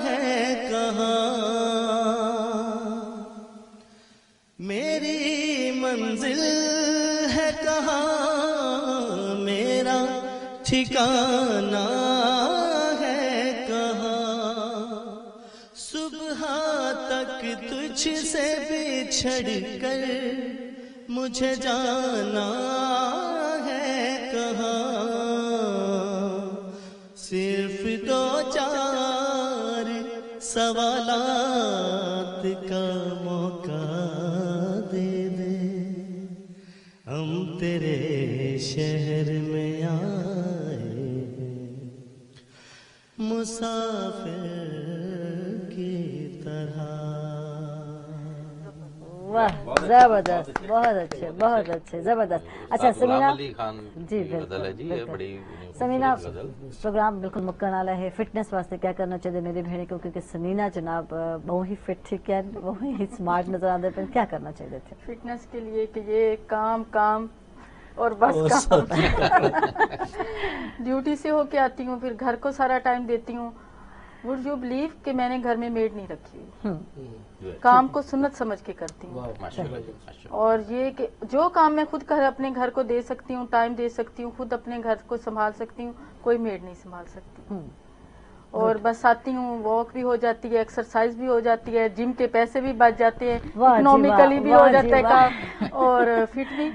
ہے کہاں میری منزل ہے کہاں میرا ٹھکانہ ہے کہاں صبح تک تجھ سے بچھڑ کر مجھے جانا ہے کہاں صرف دو چار سوالات کا موقع دے دے ہم تیرے شہر میں آئے ہیں مسافر کی طرح واہ زبردست بہت اچھے زبردست اچھا سمینا غلام علی خان جی کی غزل ہے جی یہ بالکل بڑی سمینا غزل پروگرام بالکل مکن والا ہے فٹنس واسطے کیا کرنا چاہیے میری بہن کو کیونکہ سمینا جناب بہت ہی فٹ ٹھیک ہے بہت ہی اسمارٹ نظر آتے ہیں کیا کرنا چاہیے تھے فٹنس کے لیے کہ یہ کام اور بس کام ڈیوٹی سے ہو کے آتی ہوں پھر گھر کو سارا ٹائم دیتی ہوں وڈ یو بلیو کہ میں نے گھر میں میڈ نہیں رکھی ہوئی کام کو سنت سمجھ کے کرتی ہوں اور یہ کہ جو کام میں خود اپنے گھر کو دے سکتی ہوں ٹائم دے سکتی ہوں خود اپنے گھر کو سنبھال سکتی ہوں کوئی میڈ نہیں سنبھال سکتی اور بس آتی ہوں واک بھی ہو جاتی ہے ایکسرسائز بھی ہو جاتی ہے جم کے پیسے بھی بچ جاتے ہیں اکنامکلی بھی ہو جاتا ہے کام اور فٹ بھی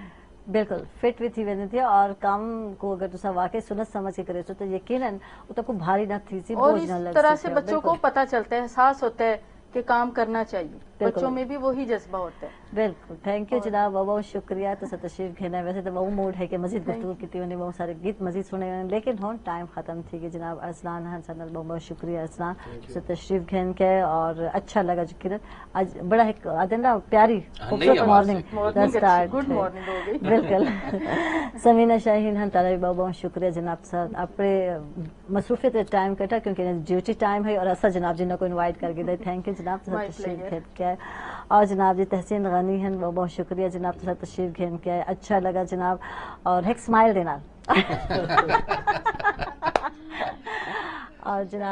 بالکل فٹ بھی تھی ویندی تھی اور کام کو اگر تسا واقعی سنت سمجھ کے کرے تو یقیناً وہ تو کو بھاری نہ تھی سی اور بوجھ اس نہ لگ طرح سے بچوں کو پتہ چلتا ہے احساس ہوتا ہے کہ کام کرنا چاہیے بچوں میں بھی وہی جذبہ ہوتا ہے بالکل تھینک یو جناب بہت شکریہ تو تشریف گھینا ویسے تو بہت موڈ ہے کہ مزید گفتگو کی انہیں بہت سارے گیت مزید سنے لیکن ہوں ٹائم ختم تھی کہ جناب ارسلان حسن بہت شکریہ ارسلان سے تشریف گھین کے اور اچھا لگا یقیناً آج بڑا ایک نا پیاری خوبصورت مارننگ گڈ مارننگ ہو گئی بالکل سمینا شاہین ہن تعالی بہت شکریہ جناب صاحب اپنے مصروفیت ٹائم کٹا کیونکہ ڈیوٹی ٹائم ہے اور ایسا جناب جنہوں کو انوائٹ کر کے دے تھینک یو جناب تشریف گھین کے اور جناب جی تحسین غنی ہیں بہت شکریہ جناب تشریف گھین کے اچھا لگا جناب اور ایک سمائل دینا اور جناب